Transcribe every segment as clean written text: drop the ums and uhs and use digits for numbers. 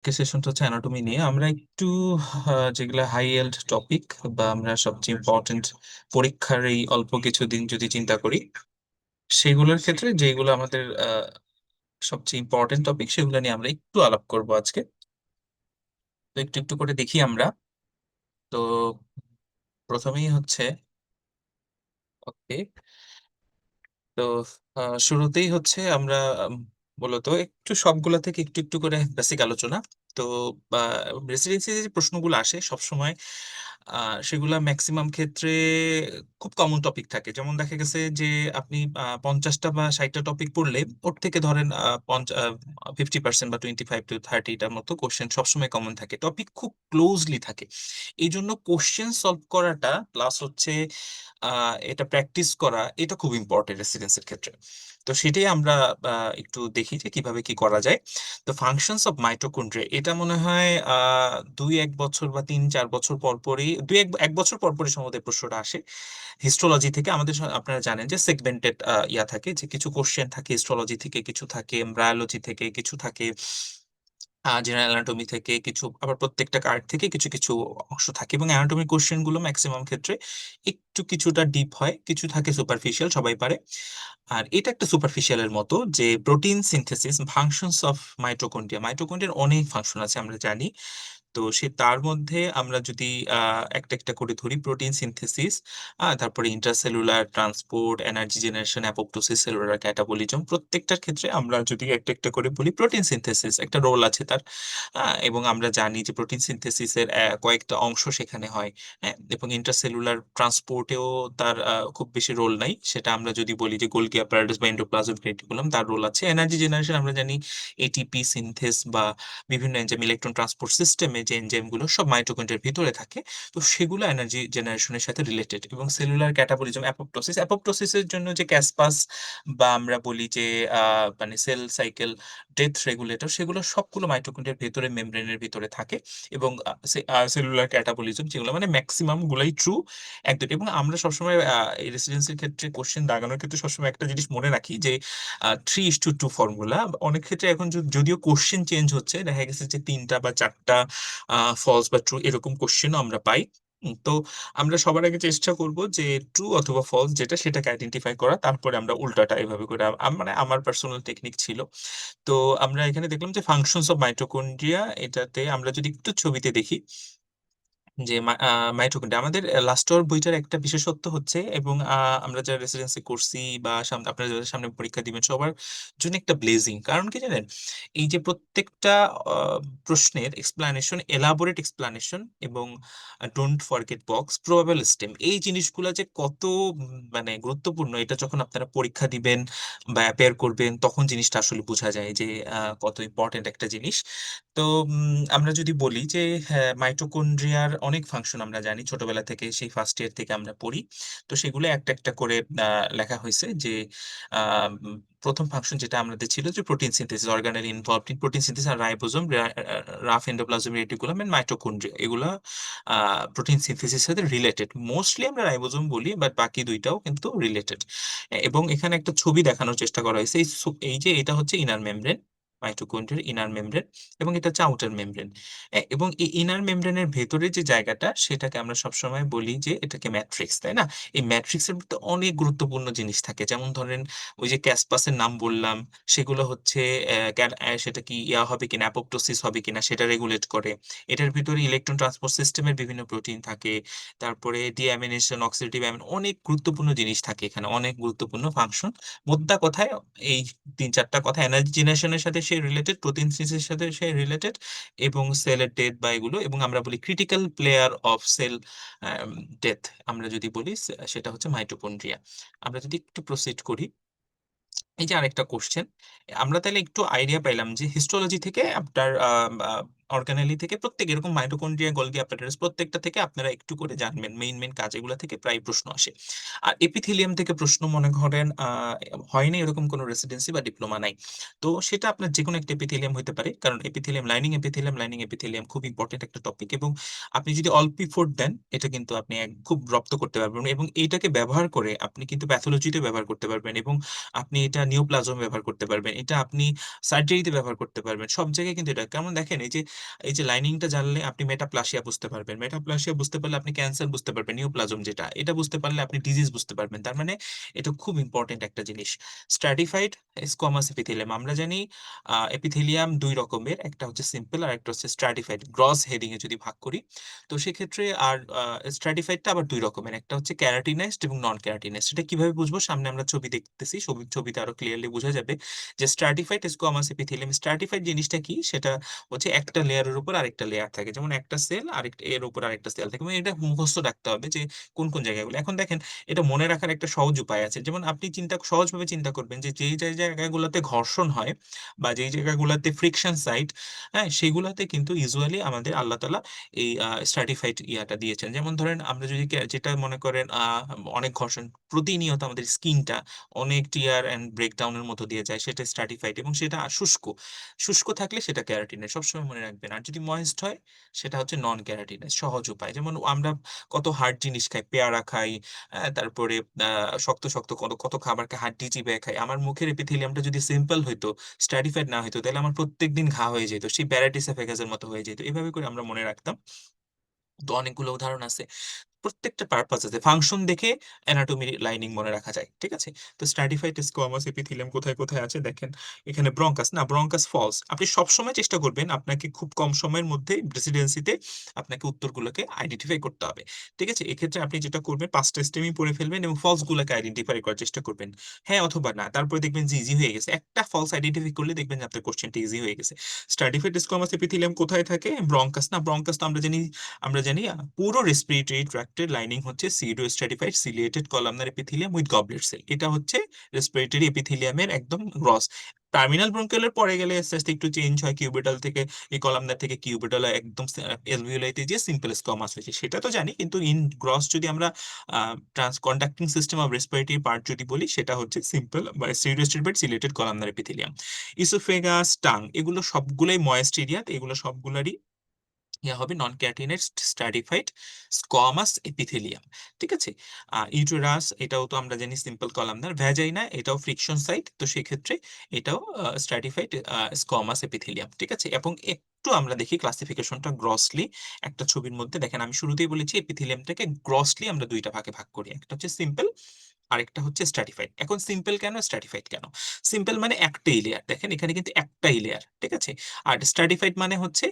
সেশনটা হচ্ছে অ্যানাটমি নিয়ে আমরা একটু যেগুলো হাই এল্ড টপিক বা আমরা সবচেয়ে ইম্পর্টেন্ট পরীক্ষার এই অল্প কিছুদিন যদি চিন্তা করি সেগুলোর ক্ষেত্রে যেগুলো আমাদের সবচেয়ে ইম্পর্টেন্ট টপিক সেগুলো নিয়ে আমরা একটু আলাপ করব আজকে। তো একটু একটু করে দেখি আমরা। তো প্রথমেই হচ্ছে ওকে। তো শুরুতেই হচ্ছে আমরা মূলত একটু সবগুলা থেকে একটু একটু করে বেসিক আলোচনা। তো রেসিডেন্সি যে প্রশ্নগুলো আসে সবসময় সেগুলা ম্যাক্সিমাম ক্ষেত্রে খুব কমন টপিক থাকে, যেমন দেখা গেছে যে আপনি 50টা বা 60টা টপিক পড়লে ওর থেকে ধরেন 50% বা 25 to 30টার মতো কোশ্চেন সবসময় কমন থাকে, টপিক খুব ক্লোজলি থাকে। এই জন্য কোশ্চেন সলভ করাটা প্লাস হচ্ছে এটা প্র্যাকটিস করা এটা খুব ইম্পর্টেন্ট রেসিডেন্সির ক্ষেত্রে। তো সেটাই আমরা একটু দেখি যে কিভাবে কি করা যায়। তো ফাংশনস অফ মাইটোকন্ড্রিয়া এটা মনে হয় 2-1 বছর বা 3-4 বছর পর পরই, এক বছর পর পরই সম্ভবত এই প্রশ্নটা আসে হিস্টোলজি থেকে। আমাদের আপনারা জানেন যে সেগমেন্টেড ইয়া থাকে, যে কিছু কোশ্চেন থাকে হিস্টোলজি থেকে, কিছু থাকে এমব্রায়োলজি থেকে, কিছু থাকে জেনারেল অ্যানাটমি থেকে, কিছু আবার প্রত্যেকটা কার্ড থেকে কিছু কিছু অংশ থাকে, এবং অ্যানাটমির কোশ্চেন গুলো ম্যাক্সিমাম ক্ষেত্রে একটু কিছুটা ডিপ হয়, কিছু থাকে সুপারফিশিয়াল, সবাই পারে। আর এটা একটা সুপারফিশিয়াল এর মতো, যে protein synthesis functions of mitochondria. মাইটোকন্ড্রিয়ার অনেক ফাংশন আছে আমরা জানি। তো সে তার মধ্যে আমরা যদি একটা একটা করে ধরি, প্রোটিন সিনথেসিস, তারপরে intracellular transport, energy generation, apoptosis, cellular catabolism, প্রত্যেকটার ক্ষেত্রে আমরা যদি একটা একটা করে বলি প্রোটিন সিনথেসিস একটা রোল আছে তার। এবং আমরা জানি যে প্রোটিন সিনথেসিসের কয়েকটা অংশ সেখানে হয়। হ্যাঁ, এবং ইন্ট্রাসেলুলার ট্রান্সপোর্টেও তার খুব বেশি রোল নাই, সেটা আমরা যদি বলি যে গোলগি অ্যাপারাটাস বা এন্ডোপ্লাজমিক রেটিকুলাম তার রোল আছে। এনার্জি জেনারেশন আমরা জানি এটিপি সিনথেস বা বিভিন্ন এনজাইম, ইলেকট্রন ট্রান্সপোর্ট সিস্টেমে যে এনজাইম গুলো সব মাইটোকন্ড্রিয়ার ভিতরে থাকে। তো সেগুলো এনার্জি জেনারেশনের সাথে রিলেটেড। এবং সেলুলার ক্যাটাবলিজম, অ্যাপোপ্টোসিস, অ্যাপোপ্টোসিসের জন্য যে ক্যাসপাস বা আমরা বলি যে মানে সেল সাইকেল ডেথ রেগুলেটর, সেগুলো সবগুলো মাইটোকন্ড্রিয়ার ভেতরে মেমব্রেনের ভিতরে থাকে। এবং সেলুলার ক্যাটাবলিজম যেগুলো মানে ম্যাক্সিমাম গুলাই ট্রু, এক দুটো। এবং আমরা সবসময় এই রেসিডেন্সির ক্ষেত্রে কোশ্চেন দাগানোর ক্ষেত্রে সবসময় একটা জিনিস মনে রাখি যে 3:2 ফর্মুলা। অনেক ক্ষেত্রে এখন যদিও কোশ্চেন চেঞ্জ হচ্ছে, দেখা গেছে যে 3টা বা 4টা ফলস বা ট্রু এরকম কোশ্চেনও আমরা পাই। তো আমরা সবার আগে চেষ্টা করব যে ট্রু অথবা ফলস যেটা সেটাকে আইডেন্টিফাই করা, তারপরে আমরা উল্টাটা এভাবে করে মানে আমার পার্সোনাল টেকনিক ছিল। তো আমরা এখানে দেখলাম যে ফাংশনস অফ মাইটোকন্ড্রিয়া, এটাতে আমরা যদি একটু ছবিতে দেখি যে মাইটোকন্ড্রিয়া আমাদের লাস্ট আওয়ার বইটার একটা বিশেষত্ব হচ্ছে, এবং আমরা যারা রেসিডেন্সি করছি বা সামনে আপনারা যাদের সামনে পরীক্ষা দিবেন সবার জন্য একটা ব্লেজিং, কারণ কি জানেন, এই যে প্রত্যেকটা প্রশ্নের এক্সপ্লানেশন, এলাবোরেট এক্সপ্লানেশন, এবং don't forget box, probable stem, এই জিনিসগুলো যে কত মানে গুরুত্বপূর্ণ, এটা যখন আপনারা পরীক্ষা দিবেন বা অ্যাপেয়ার করবেন তখন জিনিসটা আসলে বোঝা যায় যে কত ইম্পর্টেন্ট একটা জিনিস। তো আমরা যদি বলি যে হ্যাঁ, মাইটোকন্ড্রিয়ার অনেক ফাংশন আমরা জানি ছোটবেলা থেকে, সেই ফার্স্ট ইয়ার থেকে আমরা পড়ি। তো সেগুলো একটা একটা করে লেখা হয়েছে যে প্রথম ফাংশন যেটা আমাদের ছিল যে protein synthesis, organelle involved in protein synthesis আর ribosome, rough endoplasmic reticulum and mitochondria, এগুলা প্রোটিন সিনথেসিসের সাথে রিলেটেড। মোস্টলি আমরা রাইবোজোম বলি, বাট বাকি দুইটাও কিন্তু রিলেটেড। এবং এখানে একটা ছবি দেখানোর চেষ্টা করা হয়েছে, এই যে এটা হচ্ছে ইনার মেমব্রেন, মাইটোকন্ড্রিয়ার ইনার মেমব্রেন, এবং এটা হচ্ছে আউটার মেমব্রেন। এবং এই ইনার মেমব্রেনের ভেতরে যে জায়গাটা সেটাকে আমরা সবসময় বলি যে এটাকে ম্যাট্রিক্স, তাই না? এই ম্যাট্রিক্সের মধ্যে অনেক গুরুত্বপূর্ণ জিনিস থাকে, যেমন ধরেন ওই যে ক্যাসপাসের নাম বললাম, সেগুলো হচ্ছে সেটা কি ইয়া হবে কিনা, অ্যাপোপ্টোসিস হবে কিনা সেটা রেগুলেট করে। এটার ভিতরে ইলেকট্রন ট্রান্সপোর্ট সিস্টেমের বিভিন্ন প্রোটিন থাকে, তারপরে ডিঅ্যামিনেশন, অক্সিডেটিভ অ্যামিন, অনেক গুরুত্বপূর্ণ জিনিস থাকে এখানে, অনেক গুরুত্বপূর্ণ ফাংশন। মোদ্দা কথায় এই 3-4টা কথা, এনার্জি জেনারেশনের সাথে সে রিলেটেড, প্রোটিন সিনথেসিসের সাথে সে রিলেটেড, এবং সেলের ডেথ বা এগুলো, এবং আমরা বলি critical player of sell death, আমরা যদি বলি সেটা হচ্ছে মাইটোকন্ড্রিয়া। আমরা যদি একটু প্রসিড করি, এই যে আরেকটা কোশ্চেন, আমরা তাহলে একটু আইডিয়া পাইলাম যে হিস্টোলজি থেকে আপনার অর্গানেলি থেকে প্রত্যেক এরকম মাইটোকন্ড্রিয়া, গোলগি অ্যাপারেটাস প্রত্যেকটা থেকে আপনারা একটু করে জানবেন। মেইন মেইন কাজ এগুলা থেকে প্রায় প্রশ্ন আসে। আর এপিথেলিয়াম থেকে প্রশ্ন মনে করেন হয়নি এরকম কোনো রেসিডেন্সি বা ডিপ্লোমা নাই। তো সেটা আপনার যেকোনো একটা এপিথেলিয়াম হইতে পারে। কারণ এপিথেলিয়াম, লাইনিং এপিথেলিয়াম খুব ইম্পোর্টেন্ট একটা টপিক, এবং আপনি যদি অল্প এফোর্ট দেন, এটা কিন্তু আপনি খুব রপ্ত করতে পারবেন, এবং এইটাকে ব্যবহার করে আপনি কিন্তু প্যাথোলজিতে ব্যবহার করতে পারবেন, এবং আপনি এটা নিওপ্লাজম ব্যবহার করতে পারবেন। এটা আপনি সার্জারিতে ব্যবহার করতে পারবেন। সব জায়গায় কিন্তু এটা কেমন দেখেন, এই যে লাইনিংটা জানলে আপনি মেটাপ্লাসিয়া বুঝতে পারবেন। মেটাপ্লাসিয়া বুঝতে পারলে আপনি ক্যান্সার বুঝতে পারবেন, নিওপ্লাজম যেটা। এটা বুঝতে পারলে আপনি ডিজিজ বুঝতে পারবেন। তার মানে এটা খুব ইম্পোর্টেন্ট একটা জিনিস। স্ট্র্যাটিফাইড স্কোয়ামাস এপিথেলিয়াম আমরা জানি এপিথেলিয়াম ২ রকমের। একটা হচ্ছে সিম্পল আর একটা হচ্ছে স্ট্র্যাটিফাইড। গ্রস হেডিং এ যদি ভাগ করি, তো সেক্ষেত্রে আর স্ট্র্যাটিফাইডটা আবার ২ রকমের। একটা হচ্ছে কেরাটিনাইজড এবং নন কেরাটিনাইজড। এটা কিভাবে বুঝবো? সামনে আমরা ছবি দেখতেছি। ছবিতে আরো ক্লিয়ারলি বোঝা যাবে যে স্ট্র্যাটিফাইড স্কোয়ামাস এপিথেলিয়াম, স্ট্র্যাটিফাইড জিনিসটা কি? সেটা হচ্ছে একটা লেয়ারের উপর আরেকটা লেয়ার থাকে। যেমন একটা সেল আরেকটা এর উপর আরেকটা সেল থাকে। এবং এটা মুখস্থ রাখতে হবে যে কোন, কোন জায়গাগুলো। এখন দেখেন, এটা মনে রাখার একটা সহজ উপায় আছে। যেমন আপনি সহজভাবে চিন্তা করবেন যে যেই জায়গাগুলোতে ঘর্ষণ হয় বা যেই জায়গাগুলোতে ফ্রিকশন সাইট, হ্যাঁ? সেগুলাতে কিন্তু ইউজুয়ালি আমাদের আল্লাহ তাআলা এই স্ট্র্যাটিফাইড ইয়াটা দিয়েছেন। যেমন ধরেন আমরা যদি যেটা মনে করেন অনেক ঘর্ষণ প্রতিনিয়ত আমাদের স্কিনটা অনেক টিয়ার অ্যান্ড ব্রেকডাউন এর মধ্য দিয়ে যায়, সেটা স্ট্র্যাটিফাইড, এবং সেটা শুষ্ক। শুষ্ক থাকলে সেটা কেরাটিনের। সবসময় মনে রাখবেন। আর যদি ময়েস্ট হয় সেটা হচ্ছে নন কেরাটিনাস। সহজ উপায়। যেমন আমরা কত হার্ড জিনিস খাই, পেয়ারা খাই, তারপরে শক্ত কত খাবার খাই, হাড্ডি চিবায় খাই। আমার মুখের এপিথেলিয়ামটা যদি সিম্পল হইতো, স্ট্র্যাটিফাইড না হইতো, তাহলে আমার প্রত্যেকদিন ঘা হয়ে যেত। সেই ব্যারাটিস এফেগাসের মতো হয়ে যেত। এভাবে করে আমরা মনে রাখতাম। তো অনেকগুলো উদাহরণ আছে। প্রত্যেকটা পারপাস আছে। ফাংশন দেখে অ্যানাটমি লাইনিং মনে রাখা যায়। ঠিক আছে? তো স্ট্র্যাটিফাইড স্কোয়ামাস এপিথেলিয়াম কোথায়, কোথায় আছে দেখেন। এখানে ব্রঙ্কাস ফলস। আপনি সবসময় চেষ্টা করবেন আপনাকে খুব কম সময়ের মধ্যে রেসিডেন্সিতে আপনাকে উত্তরগুলোকে আইডেন্টিফাই করতে হবে। ঠিক আছে? এক্ষেত্রে আপনি যেটা করবেন ৫ টা স্টেমই পড়ে ফেলবেন এবং ফলস গুলাকে আইডেন্টিফাই করার চেষ্টা করবেন। হ্যাঁ অথবা না। তারপরে দেখবেন যে ইজি হয়ে গেছে। একটা ফলস আইডেন্টিফাই করলে দেখবেন যে আপনার কোয়েশ্চেনটা ইজি হয়ে গেছে। স্ট্র্যাটিফাইড স্কোয়ামাস এপিথেলিয়াম কোথায় থাকে? ব্রঙ্কাস তো আমরা জানি পুরো রেসপিরেটরি ট্র্যাক্টের লাইনিং হচ্ছে pseudo stratified ciliated columnar epithelium with goblet cell. এটা হচ্ছে রেসপিরেটরি এপিথেলিয়ামের একদম গ্রস। টার্মিনাল ব্রঙ্কিওলের পরে গেলে আস্তে আস্তে একটু চেঞ্জ হয়, কিউবিটাল থেকে এই কলামনার থেকে কিউবিটাল একদম এলভিওলাইতে যে সিম্পল স্কোয়ামাস হয়েছে, সেটা তো জানি। কিন্তু ইন গ্রস যদি আমরা trans conducting system of respiratory part যদি বলি, সেটা হচ্ছে সিম্পল বা pseudo stratified ciliated columnar epithelium. Oesophagus, tongue, এগুলো সবগুলাই ময়েস্ট এরিয়া। এগুলো সবগুলারই হবে non keratinised stratified squamous epithelium. ঠিক আছে? ইউটেরাস, এটাও তো আমরা জানি সিম্পল কলামনার। ভ্যাজাইনা, এটাও ফ্রিকশন সাইট। তো সেক্ষেত্রে এটাও স্ট্র্যাটিফাইড স্কোয়ামাস এপিথেলিয়াম। ঠিক আছে? এবং একটু আমরা দেখি ক্লাসিফিকেশনটা গ্রসলি একটা ছবির মধ্যে। দেখেন আমি শুরুতেই বলেছি এপিথেলিয়ামটাকে গ্রসলি আমরা ২ টা ভাগে ভাগ করি। একটা হচ্ছে সিম্পল, আরেকটা হচ্ছে স্ট্র্যাটিফাইড। এখন সিম্পল কেন, স্ট্র্যাটিফাইড কেন? সিম্পল মানে একটাই লেয়ার। দেখেন এখানে কিন্তু একটাই লেয়ার। ঠিক আছে? আর স্ট্র্যাটিফাইড মানে হচ্ছে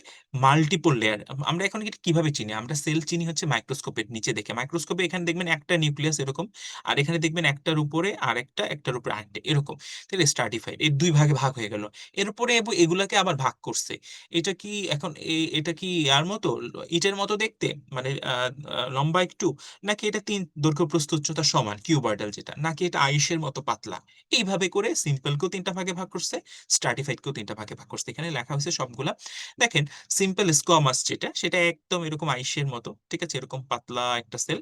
মাল্টিপল লেয়ার। আমরা এখন এটা কিভাবে চিনি? আমরা সেল চিনি হচ্ছে মাইক্রোস্কোপের নিচে দেখে। মাইক্রোস্কোপে এখানে দেখবেন একটা নিউক্লিয়াস এরকম, আর এখানে দেখবেন একটার উপরে আরেকটা, একটার উপরে আরেকটা এরকম। তাহলে স্ট্র্যাটিফাইড এই ২ ভাগে ভাগ হয়ে গেল। এরপরে এগুলাকে আবার ভাগ করছে। এটা কি এখন এটা কি ইয়ার মতো, ইটের মতো দেখতে? মানে লম্বা একটু, নাকি এটা ৩ দৈর্ঘ্য প্রস্থ উচ্চতা সমান কিউবয়েডাল যেটা, নাকি এটা আইসের মতো পাতলা? এইভাবে করে সিম্পলকেও ৩ টা ভাগে ভাগ করছে, স্ট্র্যাটিফাইডকেও ৩ টা ভাগে ভাগ করছে। এখানে লেখা হয়েছে সবগুলা। দেখেন সিম্পল স্কোয়ামাস যেটা, সেটা একদম এরকম আইসের মতো। ঠিক আছে? এরকম পাতলা একটা সেল,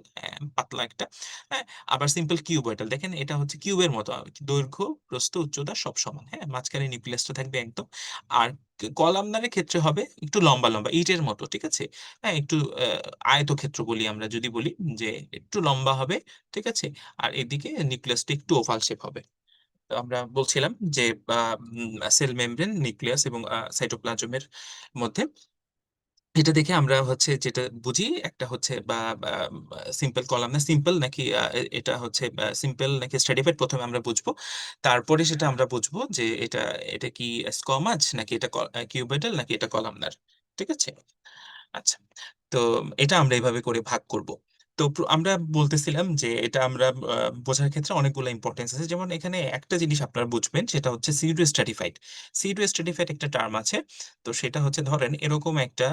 পাতলা একটা। হ্যাঁ? আবার সিম্পল কিউবয়েডাল দেখেন, এটা হচ্ছে কিউবের মতো। দৈর্ঘ্য, প্রস্থ, উচ্চতা সব সমান। হ্যাঁ? মাঝখানে নিউক্লিয়াসটা থাকবে একদম। আর কলামনারের ক্ষেত্রে হবে একটু লম্বা ইটের মতো। ঠিক আছে? হ্যাঁ? একটু আয়তক্ষেত্র বলি আমরা যদি বলি, যে একটু লম্বা হবে। ঠিক আছে? আর এদিকে নিউক্লিয়াসটা একটু ওভাল শেপ হবে। তো আমরা বলছিলাম যে সেল মেমব্রেন, নিউক্লিয়াস এবং সাইটোপ্লাজমের মধ্যে এটা দেখে আমরা হচ্ছে যেটা বুঝি, একটা হচ্ছে সিম্পল কলামনার সিম্পল নাকি এটা হচ্ছে সিম্পল নাকি স্ট্র্যাটিফাইড, ১ম এ আমরা বুঝবো। তারপরে সেটা আমরা বুঝবো যে এটা কি স্কোয়ামাস নাকি এটা কিউবয়েডাল নাকি এটা কলামনার। ঠিক আছে? আচ্ছা। তো এটা আমরা এভাবে করে ভাগ করব। তো আমরা বলতেছিলাম যে এটা আমরা বোঝার ক্ষেত্রে অনেকগুলো ইম্পর্টেন্স আছে, যেমন এখানে একটা জিনিস আপনারা বুঝবেন, সেটা হচ্ছে সিউডো স্ট্র্যাটিফাইড। সিউডো স্ট্র্যাটিফাইড একটা টার্ম আছে। তো সেটা হচ্ছে ধরেন এরকম একটা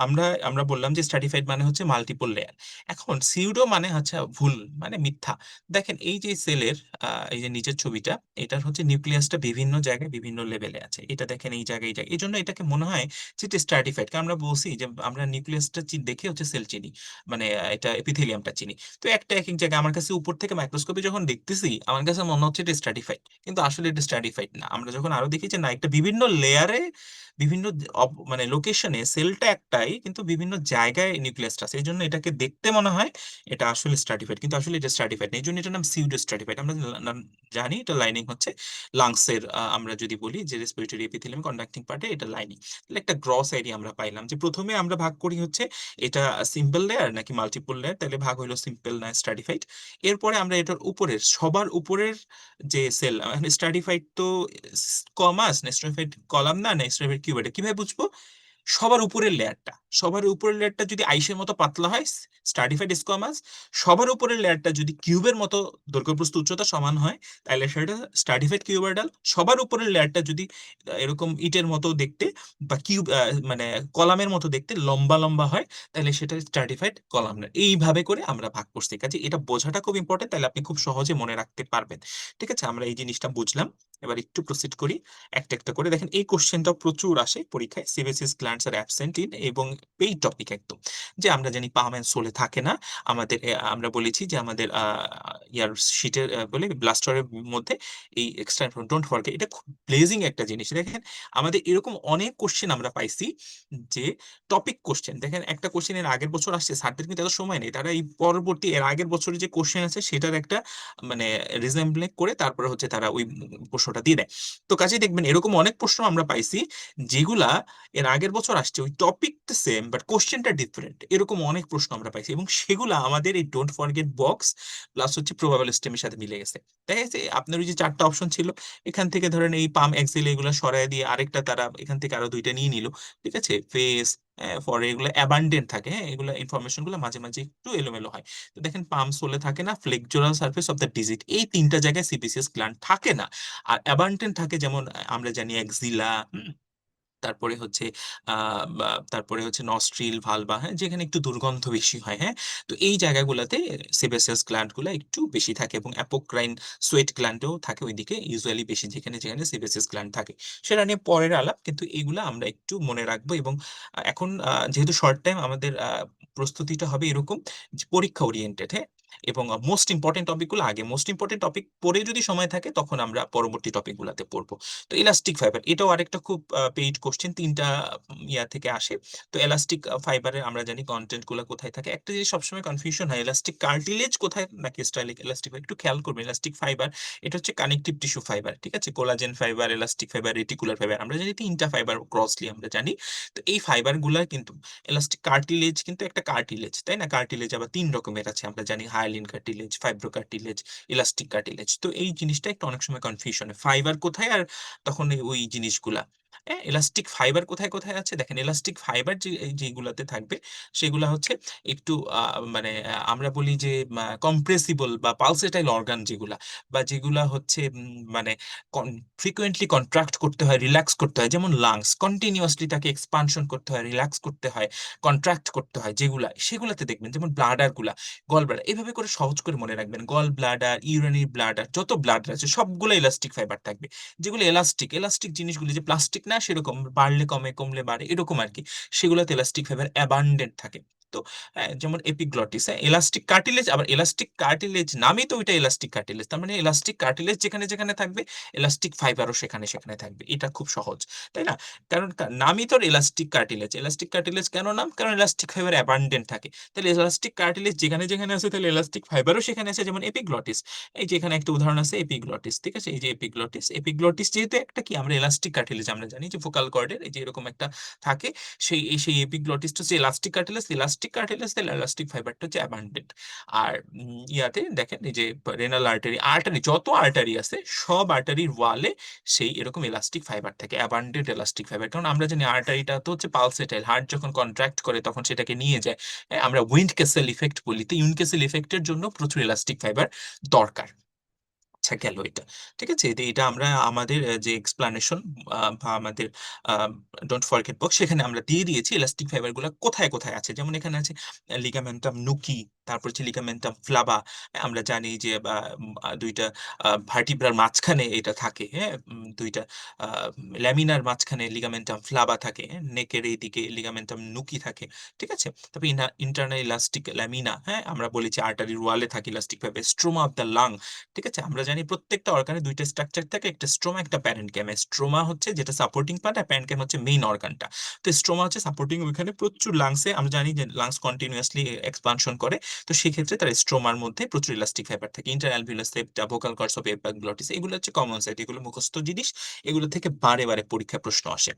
আমরা আমরা বললাম যে স্ট্র্যাটিফাইড মানে হচ্ছে মাল্টিপল লেয়ার। এখন সিউডো মানে হচ্ছে ভুল, মানে মিথ্যা। দেখেন এই যে সেলের এই যে নিচের ছবিটা, এটার হচ্ছে নিউক্লিয়াসটা বিভিন্ন জায়গায় বিভিন্ন লেভেলে আছে। এটা দেখেন এই জায়গায় এই জায়গায়, এই জন্য এটাকে মনে হয় যে এটা স্ট্র্যাটিফাইড, কারণ আমরা বলছি যে আমরা নিউক্লিয়াসটা দেখে হচ্ছে সেল চিনি, মানে এটা এপিথেলিয়ামটা চিনি। তো একটা এক এক জায়গায় আমার কাছে উপর থেকে মাইক্রোস্কোপে যখন দেখতেছি আমার কাছে মনে হচ্ছে এটা স্ট্র্যাটিফাইড, কিন্তু আসলে এটা স্ট্র্যাটিফাইড না। আমরা যখন আরো দেখি যে না, একটা বিভিন্ন লেয়ারে বিভিন্ন মানে লোকেশনে সেলটা একটাই, কিন্তু বিভিন্ন জায়গায় নিউক্লিয়াসটা আছে, এই জন্য এটাকে দেখতে মনে হয় এটা আসলে স্ট্র্যাটিফাইড, কিন্তু আসলে এটা স্ট্র্যাটিফাইড না। এই জন্য এটার নাম সিউডো স্ট্র্যাটিফাইড। আমরা জানি এটা লাইনিং হচ্ছে লাংসের, আমরা যদি বলি যে রেসপিরেটরি এপিথেলিয়াম কন্ডাক্টিং পার্টে এটা লাইনিং। তাহলে একটা গ্রস আইডিয়া আমরা পাইলাম যে প্রথমে আমরা ভাগ করি হচ্ছে এটা সিম্পল লেয়ার নাকি মাল্টিপল লেয়ার, তাহলে ভাগ হইলো সিম্পল না স্ট্র্যাটিফাইড। এরপরে আমরা এটার উপরের সবার উপরের যে সেল স্ট্র্যাটিফাইড, তো কমাস না স্ট্র্যাটিফাইড কলাম না না স্ট্র্যাটিফাইড কিউব, এটা কিভাবে বুঝবো? সবার উপরের লেয়ারটা, সবার উপরের লেয়ারটা যদি আইসের মতো পাতলা হয় স্ট্র্যাটিফাইড স্কোয়ামাস, সবার উপরের লেয়ারটা যদি কিউবের মতো দৈর্ঘ্য প্রস্থ উচ্চতা সমান হয় তাহলে সেটা স্ট্র্যাটিফাইড কিউবয়েডাল। সবার উপরের লেয়ারটা যদি এরকম ইটের মতো দেখতে বা কিউব মানে কলামের মতো দেখতে লম্বা লম্বা হয় তাহলে সেটা স্ট্র্যাটিফাইড কলামনার। এইভাবে করে আমরা ভাগ করছি, কাজে এটা বোঝাটা খুব ইম্পর্টেন্ট, তাহলে আপনি খুব সহজে মনে রাখতে পারবেন। ঠিক আছে, আমরা এই জিনিসটা বুঝলাম। এবার একটু প্রসিড করি একটা একটা করে। দেখেন এই কোশ্চেনটা প্রচুর আসে পরীক্ষায়, সিবেসিস গ্ল্যান্ডস আর অ্যাবসেন্ট ইন, এবং এই টপিক একদম যে আমরা জানি পাম এন্ড সোলে থাকে না আমাদের। আমরা বলেছি যে আমাদের ইয়ার শীটের বলে ব্লাস্টারের মধ্যে এই এক্সট্রা ডোন্ট ফরগেট, এটা খুব ব্লেজিং একটা জিনিস। দেখেন আমাদের এরকম অনেক কোশ্চেন আমরা পাইছি যে টপিক কোশ্চেন, দেখেন একটা কোশ্চেন এর আগের বছর আসছে, স্যারদের কিন্তু এত সময় নেই, তারা এই পরবর্তী এর আগের বছরে যে কোশ্চেন আছে সেটার একটা মানে রিজেম্বল করে তারপরে হচ্ছে তারা ওই প্রশ্নটা দিয়ে দেয়। তো কাজেই দেখবেন এরকম অনেক প্রশ্ন আমরা পাইছি যেগুলা এর আগের বছর আসছে, ওই টপিকটা সেম বাট কোশ্চেনটা ডিফারেন্ট, এরকম অনেক প্রশ্ন আমরা পাইছি, এবং সেগুলা আমাদের এই ডোন্ট ফরগেট বক্স প্লাস হচ্ছে প্রবাবল স্টেমের সাথে মিলে গেছে। তাই আছে আপনার ওই যে চারটা অপশন ছিল, এখান থেকে ধরেন এই পাম এক্সেল এগুলো সরায় দিয়ে আরেকটা তারা এখান থেকে আরো দুইটা নিয়ে নিল। ঠিক আছে, ফেস ফর এগুলো অ্যাবান্ডেন্ট থাকে, হ্যাঁ এগুলো ইনফরমেশন গুলো মাঝে মাঝে একটু এলোমেলো হয়। তো দেখেন পাম সোলে থাকে না ফ্লেক্সোরাল সারফেস অফ দ্য ডিজিট, এই তিনটা জায়গায় সিপিসিএস গ্ল্যান্ড থাকে না। আর অ্যাবান্ডেন্ট থাকে যেমন আমরা জানি এক্সিলা, তারপরে হচ্ছে তারপরে হচ্ছে নস্ট্রিল ভালভা, হ্যাঁ যেখানে একটু দুর্গন্ধ বেশি হয়। হ্যাঁ, তো এই জায়গাগুলোতে সেবাসিয়াস গ্ল্যান্ড গুলো একটু বেশি থাকে, এবং অ্যাপোক্রাইন সোয়েট গ্ল্যান্ডও থাকে ওইদিকে ইউজুয়ালি বেশি, যেখানে যেখানে সেবাসিয়াস গ্ল্যান্ড থাকে। সেটা নিয়ে পরের আলাপ, কিন্তু এগুলা আমরা একটু মনে রাখবো। এবং এখন যেহেতু শর্ট টাইম আমাদের প্রস্তুতিটা হবে এরকম যে পরীক্ষা ওরিয়েন্টেড, হ্যাঁ, এবং মোস্ট ইম্পর্টেন্ট টপিকগুলো আগে, মোস্ট ইম্পর্টেন্ট টপিক পরে যদি সময় থাকে তখন আমরা পরবর্তী টপিকগুলোতে পড়বো। তো ইলাস্টিক ফাইবার এটাও আরেকটা খুব পেইড কোশ্চেন, তিনটা ইয়া থেকে আসে। তো এলাস্টিক ফাইবারের আমরা জানি কন্টেন্ট গুলো কোথায় থাকে। একটা জিনিস সবসময় কনফিউশন হয়, এলাস্টিক কার্টিলেজ কোথায় নাকি স্টাইলিক এলাস্টিক, একটু খেয়াল করবেন। এলাস্টিক ফাইবার এটা হচ্ছে কানেকটিভ টিস্যু ফাইবার, ঠিক আছে, collagen fibre, elastic fibre, reticular fibre, আমরা জানি তিনটা ফাইবার ক্রসলি আমরা জানি। তো এই ফাইবার গুলা কিন্তু এলাস্টিক কার্টিলেজ কিন্তু একটা কার্টিলেজ, তাই না? কার্টিলেজ আবার তিন রকমের আছে আমরা জানি, hyaline cartilage, fibro cartilage, elastic cartilage. তো এই জিনিসটা একটু অনেক সময় কনফিউশন হয়, ফাইবার কোথায় আর তখন ওই জিনিসগুলা। হ্যাঁ, এলাস্টিক ফাইবার কোথায় কোথায় আছে দেখেন, এলাস্টিক ফাইবার যে যেগুলাতে থাকবে সেগুলা হচ্ছে একটু মানে আমরা বলি যে কম্প্রেসিবল বা পালসেটাইল অর্গান যেগুলা, বা যেগুলা হচ্ছে মানে ফ্রিকুয়েন্টলি কন্ট্রাক্ট করতে হয়, রিল্যাক্স করতে হয়, যেমন লাংস কন্টিনিউয়াসলি তাকে এক্সপানশন করতে হয়, রিল্যাক্স করতে হয়, কন্ট্রাক্ট করতে হয়, যেগুলা সেগুলাতে দেখবেন, যেমন ব্লাডার গুলা, গল ব্লাডার, এভাবে করে সহজ করে মনে রাখবেন, গল ব্লাডার, ইউরিনারি ব্লাডার, যত ব্লাডার আছে সবগুলো ইলাস্টিক ফাইবার থাকবে। যেগুলো এলাস্টিক, এলাস্টিক জিনিসগুলো যে প্লাস্টিক না সেরকম বাড়লে কমে কমলে বাড়ে এরকম আর কি, সেগুলোতে এলাস্টিক ফাইবার অ্যাবান্ডেন্ট থাকে। তো যেমন এপিগ্লটিস, হ্যাঁ এলাস্টিক কার্টিলেজ, আবার এলাস্টিক কার্টিলেজ নামই তো ওইটা এলাস্টিক কার্টিলেজ, তার মানে এলাস্টিক কার্টিলেজ যেখানে যেখানে থাকবে এলাস্টিক ফাইবারও সেখানে সেখানে থাকবে। এটা খুব সহজ, তাই না? কারণ নামই তো এলাস্টিক কার্টিলেজ, এলাস্টিক কার্টিলেজ কেন নাম? কারণ এলাস্টিক ফাইবার অ্যাবান্ডেন্ট থাকে। তাহলে এলাস্টিক কার্টিলেজ যেখানে যেখানে আছে তাহলে এলাস্টিক ফাইবারও সেখানে আছে, যেমন এপিগ্লটিস। এই যে এখানে একটা উদাহরণ আছে এপিগ্লটিস, ঠিক আছে, এই যে এপিগ্লটিস, এপিগ্লটিস যেহেতু একটা কি আমরা এলাস্টিক কার্টিলেজ আমরা জানি যে ফোকাল কর্ডের এই যে এরকম একটা থাকে, সেই এপিগ্লটিসটা হচ্ছে এলাস্টিক কার্টিলেজ। ইলাস্টিক কার্টিলেজ, তাহলে ইলাস্টিক ফাইবারটা হচ্ছে অ্যাবান্ডেন্ট। আর ইয়াতে দেখেন এই যে রেনাল আর্টারি, আর্টারি যত আর্টারি আছে সব আর্টারির ওয়ালে সেই এরকম ইলাস্টিক ফাইবার থাকে, অ্যাবান্ডেন্ট ইলাস্টিক ফাইবার। কারণ আমরা জানি আর্টারিটা তো হচ্ছে পালসেটাইল, হার্ট যখন কন্ট্রাক্ট করে তখন সেটাকে নিয়ে যায়। আমরা উইন্ড ক্যাসেল ইফেক্ট বলি, তো উইন্ড ক্যাসেল ইফেক্টের জন্য প্রচুর ইলাস্টিক ফাইবার দরকার। আচ্ছা গেল এটা। ঠিক আছে, এটা আমরা আমাদের যে এক্সপ্লানেশন বা আমাদের ডোন্ট ফরগেট বক্স সেখানে আমরা দিয়ে দিয়েছি ইলাস্টিক ফাইবার গুলো কোথায় কোথায় আছে। যেমন এখানে আছে লিগামেন্টাম নুকি, তারপর হচ্ছে লিগামেন্টাম ফ্লাবা। আমরা জানি যে দুইটা ভার্টিব্রার মাঝখানে এটা থাকে, হ্যাঁ, দুইটা ল্যামিনার মাঝখানে লিগামেন্টাম ফ্লাবা থাকে, নেকের এইদিকে লিগামেন্টাম নুকি থাকে। ঠিক আছে, তারপর ইন্টারনাল ইলাস্টিক ল্যামিনা, হ্যাঁ, আমরা বলেছি আর্টারির ওয়ালে থাকে elastic fibre. Stroma of the lung, ঠিক আছে, আমরা জানি প্রত্যেকটা অর্গানে দুইটা স্ট্রাকচার থাকে, একটা স্ট্রোমা একটা প্যারেনকাইম। স্ট্রোমা হচ্ছে যেটা সাপোর্টিং পার্ট, আর প্যারেনকাইম হচ্ছে মেইন অর্গানটা। তো স্ট্রোমা হচ্ছে সাপোর্টিং, ওইখানে প্রচুর লাংসে আমরা জানি যে লাংস কন্টিনিউয়াসলি এক্সপানশন করে, তো সেই ক্ষেত্রে তার স্ট্রোমার মধ্যে প্রচুর ইলাস্টিক ফাইবার থাকে। ইন্টারঅ্যালভিউলার সেপ্টা, ভোকাল কর্ডস অফ এপিগ্লটিস, এগুলো হচ্ছে কমন সাইট, এগুলো মুখস্থ জিনিস, এগুলো থেকে বারে বারে পরীক্ষা প্রশ্ন আসে।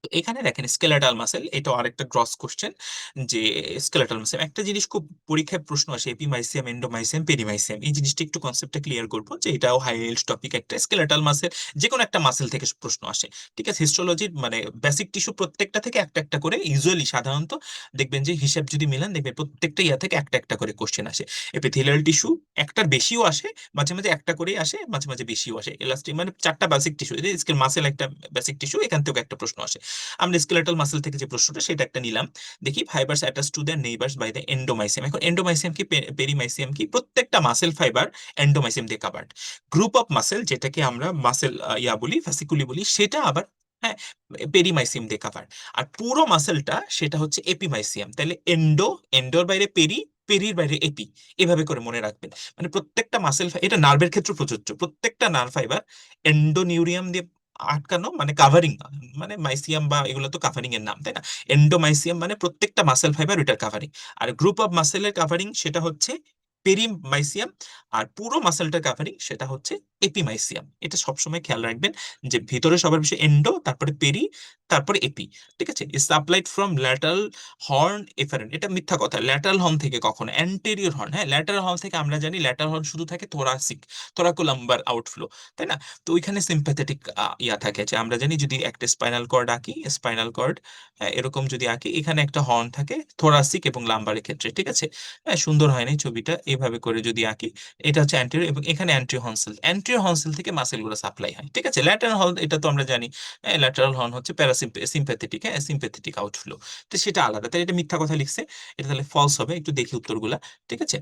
তো এখানে দেখেন স্কেলেটাল মাসেল, এটা আরেকটা গ্রস কোশ্চেন, যে স্কেলেটাল মাসেল একটা জিনিস খুব পরীক্ষায় প্রশ্ন আসে, এপিমাইসিয়াম, এন্ডোমাইসিয়াম, পেরিমাইসিয়াম, এই জিনিসটা একটু কনসেপ্টটা ক্লিয়ার করবো, যে এটাও হাই হেলথ টপিক একটা। স্কেলেটাল মাসেল যে কোনো একটা মাসেল থেকে প্রশ্ন আসে, ঠিক আছে। হিস্টোলজির মানে বেসিক টিস্যু প্রত্যেকটা থেকে একটা একটা করে, ইউজুয়ালি সাধারণত দেখবেন যে হিসাব যদি মিলান দেখবেন প্রত্যেকটা ইয়া থেকে একটা একটা করে কোশ্চেন আসে। এপিথেলিয়াল টিস্যু একটার বেশিও আসে, মাঝে মাঝে একটা করেই আসে, মাঝে মাঝে বেশিও আসে। ইলাস্টিক মানে চারটা বেসিক টিস্যু, স্কেল মাসেল একটা বেসিক টিস্যু, এখান থেকে একটা প্রশ্ন আসে। আমরা স্কেলেটাল মাসেল থেকে যে প্রশ্নটা সেটা একটা নিলাম, দেখি fibres attach to their neighbours by the endomysium. এখন এন্ডোমাইসিয়াম কি পেরিমাইসিয়াম কি, প্রত্যেকটা মাসেল ফাইবার এন্ডোমাইসিয়াম দিয়ে কাভার্ড। গ্রুপ অফ মাসেল যেটাকে আমরা মাসেল ইয়া বলি, ফ্যাসিকুলি বলি, সেটা আবার, হ্যাঁ, পেরিমাইসিয়াম দিয়ে কাভার। আর পুরো মাসেলটা সেটা হচ্ছে এপিমাইসিয়াম। তাহলে এন্ডোর বাইরে পেরি, পেরির বাইরে এপি, এভাবে করে মনে রাখবেন। মানে প্রত্যেকটা মাসেল, এটা নার্ভের ক্ষেত্রে প্রযোজ্য, প্রত্যেকটা নার্ভ ফাইবার এন্ডোনিউরিয়াম দিয়ে আটকানো, মানে কাভারিং, মানে মাইসিয়াম বা এগুলো তো কাভারিং এর নাম, তাই না। এন্ডোমাইসিয়াম মানে প্রত্যেকটা মাসেল ফাইবার ওইটার কাভারিং। আর গ্রুপ অফ মাসেলের কাভারিং সেটা হচ্ছে পেরিমাইসিয়াম। আর পুরো মাসেলটার কাভারিং সেটা হচ্ছে এপিমাইসিয়াম। এটা সবসময় খেয়াল রাখবেন, যে ভিতরে সবার বেশি এন্ডো, তারপরে পেরি, তারপরে এপি। ঠিক আছে, supplied from lateral horn efferent, এটা মিথ্যা কথা, ল্যাটারাল হর্ন থেকে কখনো, অ্যান্টেরিয়র হর্ন, হ্যাঁ, ল্যাটারাল হর্ন থেকে আমরা জানি ল্যাটারাল হর্ন শুধু থাকে থোরাসিক, থোরাকোলাম্বার আউটফ্লো, তাই না। তো ওইখানে সিম্প্যাথেটিক ইয়া থাকে, যে আমরা জানি যদি একটা স্পাইনাল কর্ড আঁকি, স্পাইনাল কর্ড এরকম যদি আঁকি, এখানে একটা হর্ন থাকে থোরাসিক এবং লাম্বারের ক্ষেত্রে। ঠিক আছে, হ্যাঁ, সুন্দর হয় নাই ছবিটা, এইভাবে করে যদি আঁকি, এটা হচ্ছে অ্যান্টেরিয়র, এবং এখানে অ্যান্টেরিয়র হর্নসেল, অ্যান্টেরিয়র হর্নসেল থেকে মাসেলগুলো সাপ্লাই হয়। ঠিক আছে, ল্যাটারাল হর্ন এটা তো আমরা জানি, ল্যাটারাল হর্ন হচ্ছে প্যারাসিম্প্যাথেটিক, হ্যাঁ, সিম্প্যাথেটিক আউটফ্লো। তো সেটা আলাদা, তাই এটা মিথ্যা কথা লিখছে, এটা তাহলে ফলস হবে। একটু দেখি উত্তরগুলা। ঠিক আছে,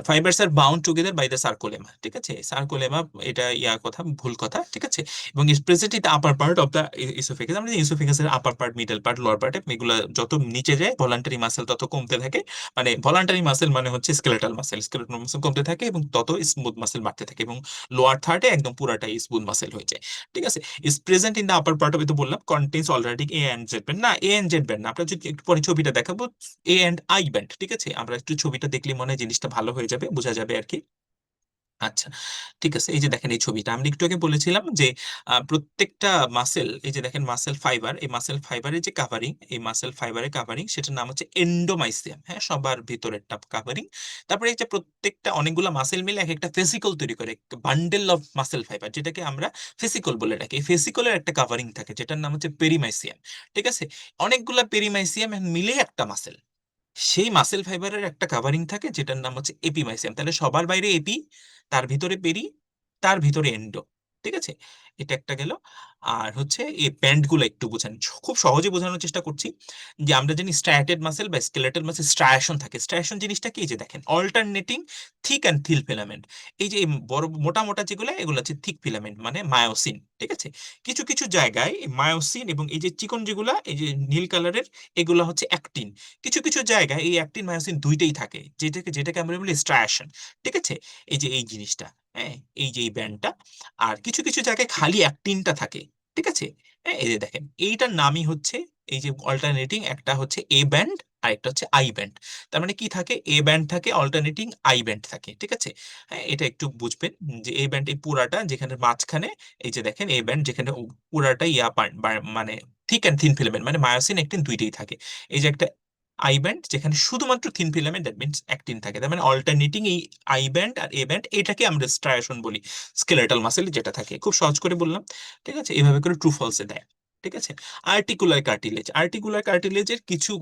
fibres are bound together by the sarcolemma. ঠিক আছে, সার্কোলেমা এটা ইয়া কথা, ভুল কথা। ঠিক আছে, এবং is present in the upper part of the oesophagus. আমরা ইসোফেগাসের upper part, middle part, lower part, এগুলো যত নিচে যায় ভলান্টারি মাসেল তত কমতে থাকে। মানে ভলান্টারি মাসেল মানে হচ্ছে স্কেলেটাল মাসেল, স্কেলেটাল মাসেল কমতে থাকে এবং তত স্মুথ মাসেল বাড়তে থাকে, এবং লোয়ার থার্ডে একদম পুরাটাই স্মুথ মাসেল হয়ে যায়। ঠিক আছে, is present in the upper part of, তো বললাম contains already A and Z band, না এ এন্ড জেড ব্যান্ড না, আপনারা যদি একটু পরে ছবিটা দেখাবো, এ এন্ড আই ব্যান্ড। ঠিক আছে, আমরা একটু ছবিটা দেখলে মনে হয় জিনিসটা ভালো হয়ে যাবে, বোঝা যাবে আর কি। আচ্ছা, ঠিক আছে, এই যে দেখেন এই ছবিটা আমরা একটু আগে বলেছিলাম যে প্রত্যেকটা মাসেল, এই যে দেখেন মাসেল ফাইবার, এই মাসেল ফাইবারের যে কাভারিং, এই মাসেল ফাইবারের কাভারিং সেটার নাম হচ্ছে এন্ডোমাইসিয়াম, হ্যাঁ, সবার ভিতরের টা কাভারিং। তারপরে এই যে প্রত্যেকটা অনেকগুলো মাসেল মিলে এক একটা ফেসিকল তৈরি করে, বান্ডেল অফ মাসেল ফাইবার, যেটাকে আমরা ফেসিকল বলে রাখি। এই ফেসিকলের একটা কাভারিং থাকে যেটার নাম হচ্ছে পেরিমাইসিয়াম। ঠিক আছে, অনেকগুলা পেরিমাইসিয়াম মিলে একটা মাসেল, সেই মাসেল ফাইবারের একটা কাভারিং থাকে যেটার নাম হচ্ছে এপিমাইসিয়াম। তাহলে সবার বাইরে এপি, তার ভিতরে পেরি, তার ভিতরে এন্ডো। ঠিক আছে, এটা একটা গেল। আর হচ্ছে এই ব্যান্ড গুলো একটু বোঝেন, খুব সহজে বোঝানোর চেষ্টা করছি। যে আমরা জানি স্ট্রায়াটেড মাসেল বা স্কেলেটাল মাসেল স্ট্রায়াশন থাকে। স্ট্রায়াশন জিনিসটা কি, এই যে দেখেন alternating thick and Thiel filament. এই যে এই বড় মোটা মোটা যেগুলো, এগুলো হচ্ছে থিক ফিলামেন্ট মানে মায়োসিন। ঠিক আছে, কিছু কিছু জায়গায় এই মায়োসিন এবং এই যে চিকন যেগুলা, এই যে নীল কালারের, এগুলো হচ্ছে অ্যাক্টিন। কিছু কিছু জায়গায় এই অ্যাক্টিন মায়োসিন দুইটাই থাকে, যেটাকে যেটাকে আমরা বলি স্ট্রায়াশন। ঠিক আছে, এই যে এই জিনিসটা, হ্যাঁ, এই যে এই ব্যান্ডটা। আর কিছু কিছু জায়গায় খালি অ্যাক্টিনটা থাকে। ঠিক আছে, হ্যাঁ, এই যে দেখেন এইটার নামই হচ্ছে, এই যে অল্টারনেটিং, একটা হচ্ছে এ ব্যান্ড আর একটা হচ্ছে আই ব্যান্ড। তার মানে কি থাকে, এ ব্যান্ড থাকে অল্টারনেটিং, আই ব্যান্ড থাকে। ঠিক আছে, হ্যাঁ, এটা একটু বুঝবেন, যে এ ব্যান্ড এই পুরাটা, যেখানে মাঝখানে এই যে দেখেন এ ব্যান্ড, যেখানে পুরাটা ইয়া মানে থিক অ্যান্ড থিন ফিলামেন্ট মানে মায়োসিন অ্যাক্টিন দুইটাই থাকে। এই যে একটা আই ব্যান্ড যেখানে শুধুমাত্র thin filament, that means actin থাকে, তার মানে অল্টারনেটিং এই আই ব্যান্ড আর এ ব্যান্ড, এটাকে আমরা স্ট্রাইয়েশন বলি, স্কেলেটাল মাসেল যেটা থাকে। খুব সহজ করে বললাম, ঠিক আছে, এইভাবে করে ট্রু ফলসে দেয়। ঠিক আছে। আর্টিকুলার কার্টিলেজ, আর্টিকুলার কার্টিলেজের কিছু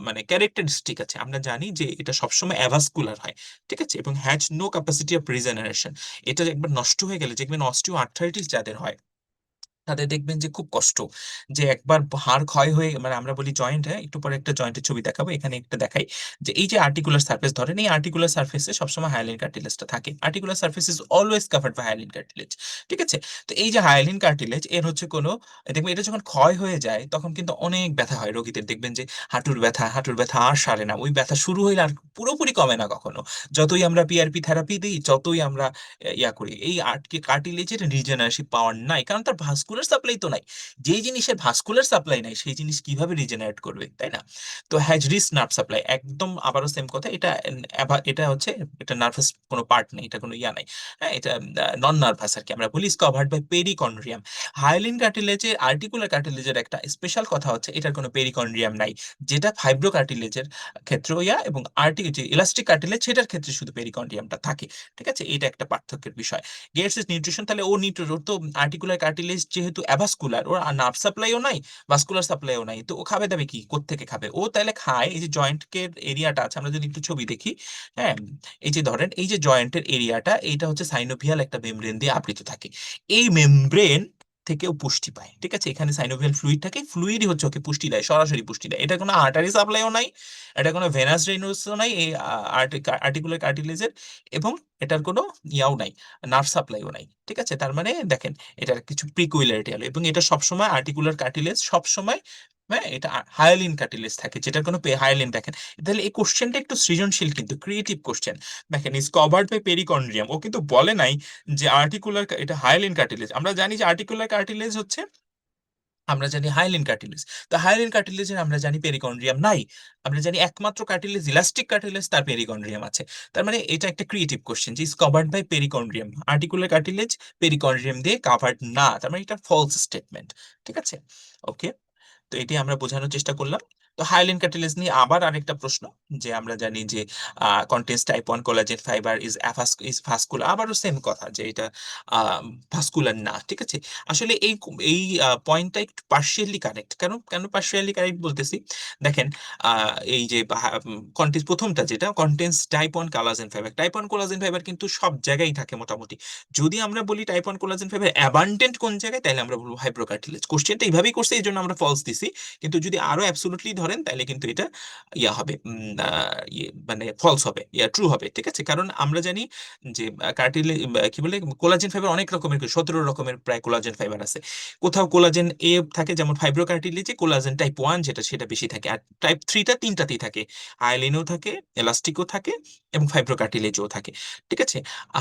মানে ক্যারেক্টারিস্টিক আছে। আমরা জানি যে এটা সবসময় অ্যাভাস্কুলার হয়, ঠিক আছে, এবং has no capacity of regeneration. এটা একবার নষ্ট হয়ে গেলে, দেখবেন অস্টিও আর্থ্রাইটিস যাদের হয় তাদের দেখবেন যে খুব কষ্ট, যে একবার হাড় ক্ষয় হয়ে, মানে আমরা বলি জয়েন্ট, হ্যাঁ একটু পরে একটা জয়েন্টের ছবি দেখাবো, এখানে একটা দেখাই, যে এই যে আর্টিকুলার সার্ফেস ধরেন, এই আর্টিকুলার সার্ফেসে সবসময় হায়ালিন কার্টিলেজটা থাকে। Articular surface is always covered by hyaline cartilage. ঠিক আছে। তো এই যে হায়ালিন কার্টিলেজ এর হচ্ছে কোনো, দেখবেন এটা যখন ক্ষয় হয়ে যায় তখন কিন্তু অনেক ব্যথা হয় রোগীদের, দেখবেন যে হাঁটুর ব্যথা, হাঁটুর ব্যথা আর সারে না, ওই ব্যথা শুরু হইলে আর পুরোপুরি কমে না কখনো, যতই আমরা পিআরপি থেরাপি দিই, যতই আমরা ইয়া করি, এই কার্টিলেজের রিজেনারেশন পাওয়ার নাই, কারণ তার ভাস্কুলার সাপ্লাই তো নাই। যেই জিনিসের ভাস্কুলার সাপ্লাই নাই সেই জিনিস কিভাবে রিজেনারেট করবে, তাই না? তো হ্যাজ রিচ নার্ভ সাপ্লাই, একদম আবারও সেম কথা, এটা এটা হচ্ছে, এটা নার্ভাস কোনো পার্ট নেই, এটা কোনো ইয়া নাই, হ্যাঁ, এটা নন নার্ভাস আর কি, আমরা বলি কভার্ড বাই পেরিকন্ড্রিয়াম। হায়ালিন কার্টিলেজের, আর্টিকুলার কার্টিলেজের একটা স্পেশাল কথা হচ্ছে এটার কোনো পেরিকন্ড্রিয়াম নাই, যেটা ফাইব্রো কার্টিলেজের ক্ষেত্রেও ইয়া, এবং যে ইলাস্টিক কার্টিলেজ সেটার ক্ষেত্রে শুধু পেরিকন্ড্রিয়ামটা থাকে। ঠিক আছে, এটা একটা পার্থক্যের বিষয়। গেটস ইজ নিউট্রিশন, তাহলে ওর তো আর্টিকুলার কার্টিলেজ যেহেতু অ্যাভাস্কুলার, ওর নার্ভ সাপ্লাইও নাই, ভাস্কুলার সাপ্লাইও নাই, তো ও খাবে দাবে কি, কোত্থেকে খাবে ও? তাহলে খায় এই যে জয়েন্টের এরিয়াটা আছে, আমরা যদি একটু ছবি দেখি, হ্যাঁ, এই যে ধরেন এই যে জয়েন্টের এরিয়াটা, এইটা হচ্ছে সাইনোভিয়াল একটা মেমব্রেন দিয়ে আবৃত থাকে, এই মেমব্রেন থেকেও পুষ্টি পায়। ঠিক আছে, এখানে সাইনোভিয়াল ফ্লুইড থাকে, ফ্লুইডই হচ্ছে ওকে পুষ্টি দেয়, সরাসরি পুষ্টি দেয়। এটা কোনো আর্টারি সাপ্লাইও নাই, এটা কোনো ভেনাস ড্রেনেজও নাই এই আর্টিকুলার কার্টিলেজের, এবং এটার কোনো ইয়াও নাই, নার্ভ সাপ্লাইও নাই। ঠিক আছে, তার মানে দেখেন এটার কিছু প্রিকুইলারিটি হলো, এবং এটা সবসময় আর্টিকুলার কার্টিলেজ সবসময়, হ্যাঁ, এটা হায়ালিন কার্টিলেজ থাকে, যেটার কোনো হায়ালিন দেখেন। তাহলে এই কোশ্চেনটা একটু সৃজনশীল, কিন্তু ক্রিয়েটিভ কোশ্চেন। দেখেন ইজ কভার্ড বাই পেরিকন্ড্রিয়াম, ও কিন্তু বলে নাই যে আর্টিকুলার, এটা হায়ালিন কার্টিলেজ। আমরা জানি যে আর্টিকুলার কার্টিলেজ হচ্ছে, আমরা জানি হায়ালিন কার্টিলেজ। তো হায়ালিন কার্টিলেজের আমরা জানি পেরিকন্ড্রিয়াম নাই, আমরা জানি একমাত্র কার্টিলেজ ইলাস্টিক কার্টিলেজ, তার পেরিকন্ড্রিয়াম আছে। তার মানে এটা একটা ক্রিয়েটিভ কোশ্চেন, যে is covered by perichondrium, articular cartilage perichondrium দিয়ে কাভার্ড না, তার মানে এটা ফলস স্টেটমেন্ট। ঠিক আছে, ওকে। তো এটি আমরা বোঝানোর চেষ্টা করলাম। তো হায়ালিন কার্টিলেজ নিয়ে আবার আরেকটা প্রশ্ন, যে আমরা জানি যে contains type 1 collagen fibre is vascular, আবারও সেম কথা, যে এটা ভাস্কুলার না। ঠিক আছে, আসলে এই পয়েন্টটা একটু পার্শিয়ালি কারেক্ট। কেন কেন পার্শিয়ালি কারেক্ট বলতেছি, দেখেন এই যে কন্টেন্স প্রথমটা, যেটা contains type 1 collagen fibre, type 1 collagen fibre কিন্তু সব জায়গায় থাকে মোটামুটি। যদি আমরা বলি টাইপ 1 কোলাজেন ফাইবার অ্যাবান্ডেন্ট কোন জায়গায়, তাহলে আমরা বলবো হাইপ্রোকার্টিলেজ। কোশ্চেনটা এইভাবেই করছে, এই জন্য আমরা ফলস দিছি। কিন্তু যদি আরো অ্যাবসলিউটলি ধরেন, তাহলে কিন্তু এটা ইয়া হবে, মানে ফলস হবে, ট্রু হবে। ঠিক আছে, কারণ আমরা জানি যে কার্টিলে কি বলে, কোলাজেন ফাইবার অনেক রকমের, 17 রকমের প্রায় কোলাজেন ফাইবার আছে। কোথাও কোলাজেন এ থাকে, যেমন ফাইব্রোকার্টিলেজে কোলাজেন টাইপ 1 যেটা, সেটা বেশি থাকে, আর টাইপ 3টা তিনটাতেই থাকে, আয়োলিনও থাকে, এলাস্টিকও থাকে, এবং ফাইব্রোকার্টিলেজও থাকে। ঠিক আছে,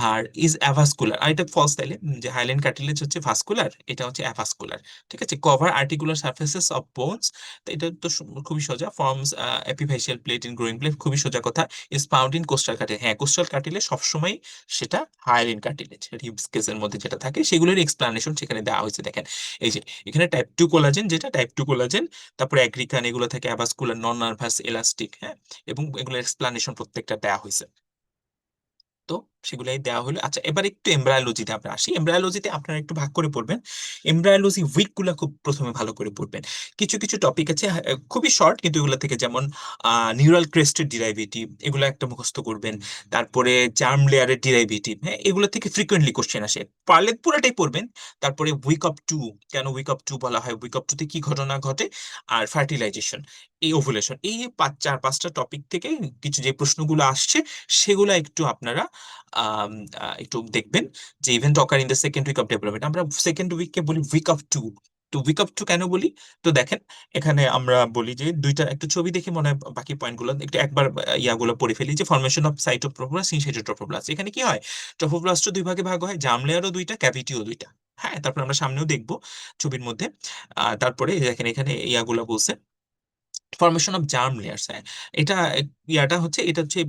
আর ইজ অ্যাভাস্কুলার, আর এটা ফলস, তাইলে যে হাইলাইন কার্টিলেজ হচ্ছে ভাস্কুলার, এটা হচ্ছে অ্যাভাস্কুলার। ঠিক আছে, cover articular surfaces of bones, তো এটা তো খুবই সোজা, forms epiphyseal plate in growing plate, খুবই সোজা কথা। Is found in costal cartilage, হ্যাঁ কোস্টাল কার্টিলেজ সবসময় সেটা হায়ালিন কার্টিলেজ, রিবস কেসের মধ্যে যেটা থাকে সেগুলোর এক্সপ্লানেশন সেখানে দেওয়া হয়েছে। দেখেন এই যে এখানে টাইপ 2 কোলাজেন, যেটা টাইপ 2 কোলাজেন, তারপরে অ্যাগ্রিকান, এগুলো থেকে অ্যাভাস্কুলার, নন নার্ভাস, এলাস্টিক, হ্যাঁ, এবং এগুলোর এক্সপ্লানেশন প্রত্যেকটা দেওয়া হয়েছে। তো সেগুলাই দেওয়া হলো। আচ্ছা, এবার একটু এমব্রায়োলজিতে আমরা আসি। এমব্রায়োলজিতে আপনারা একটু ভাগ করে পড়বেন, এমব্রায়োলজি উইক গুলা খুব প্রথমে ভালো করে পড়বেন। কিছু কিছু টপিক আছে খুবই শর্ট, কিন্তু এগুলো থেকে যেমন নিউরাল ক্রেস্টের ডিরাইভেটিভ, এগুলো একটা মুখস্থ করবেন। তারপরে জার্ম লেয়ারের ডিরাইভেটিভ, হ্যাঁ, এগুলো থেকে ফ্রিকোয়েন্টলি কোশ্চেন আসে, পারলে পুরোটাই পড়বেন। তারপরে উইক অফ টু, কেন উইক অফ টু বলা হয়, উইক অফ টুতে কি ঘটনা ঘটে, আর ফার্টিলাইজেশন, এই ওভুলেশন, এই 4-5টা টপিক থেকে কিছু যে প্রশ্নগুলো আসছে সেগুলো একটু আপনারা আম, একটু দেখবেন, যে event occur in the second week of development, আমরা সেকেন্ড উইককে বলি উইক অফ টু। তো উইক অফ টু কেন বলি, তো দেখেন এখানে আমরা বলি যে দুইটা, একটু ছবি দেখে মনে হয় বাকি পয়েন্টগুলো একটু একবার ইয়াগুলো পড়ে ফেলি, যে ফরমেশন অফ সাইটোট্রোপ্লাস্ট ইন সাইটোট্রোপ্লাস্ট, এখানে কি হয়, ট্রোফোপ্লাস্ট দুই ভাগে ভাগ হয়, জার্ম লেয়ারও দুইটা, ক্যাভিটিও দুইটা। হ্যাঁ, তারপর আমরা সামনেও দেখবো ছবির মধ্যে। তারপরে দেখেন এখানে ইয়াগুলো বলছে, ফরমেশন অফ জার্ম লেয়ার্স, হ্যাঁ। এটা ইয়াটা হচ্ছে, এটা হচ্ছে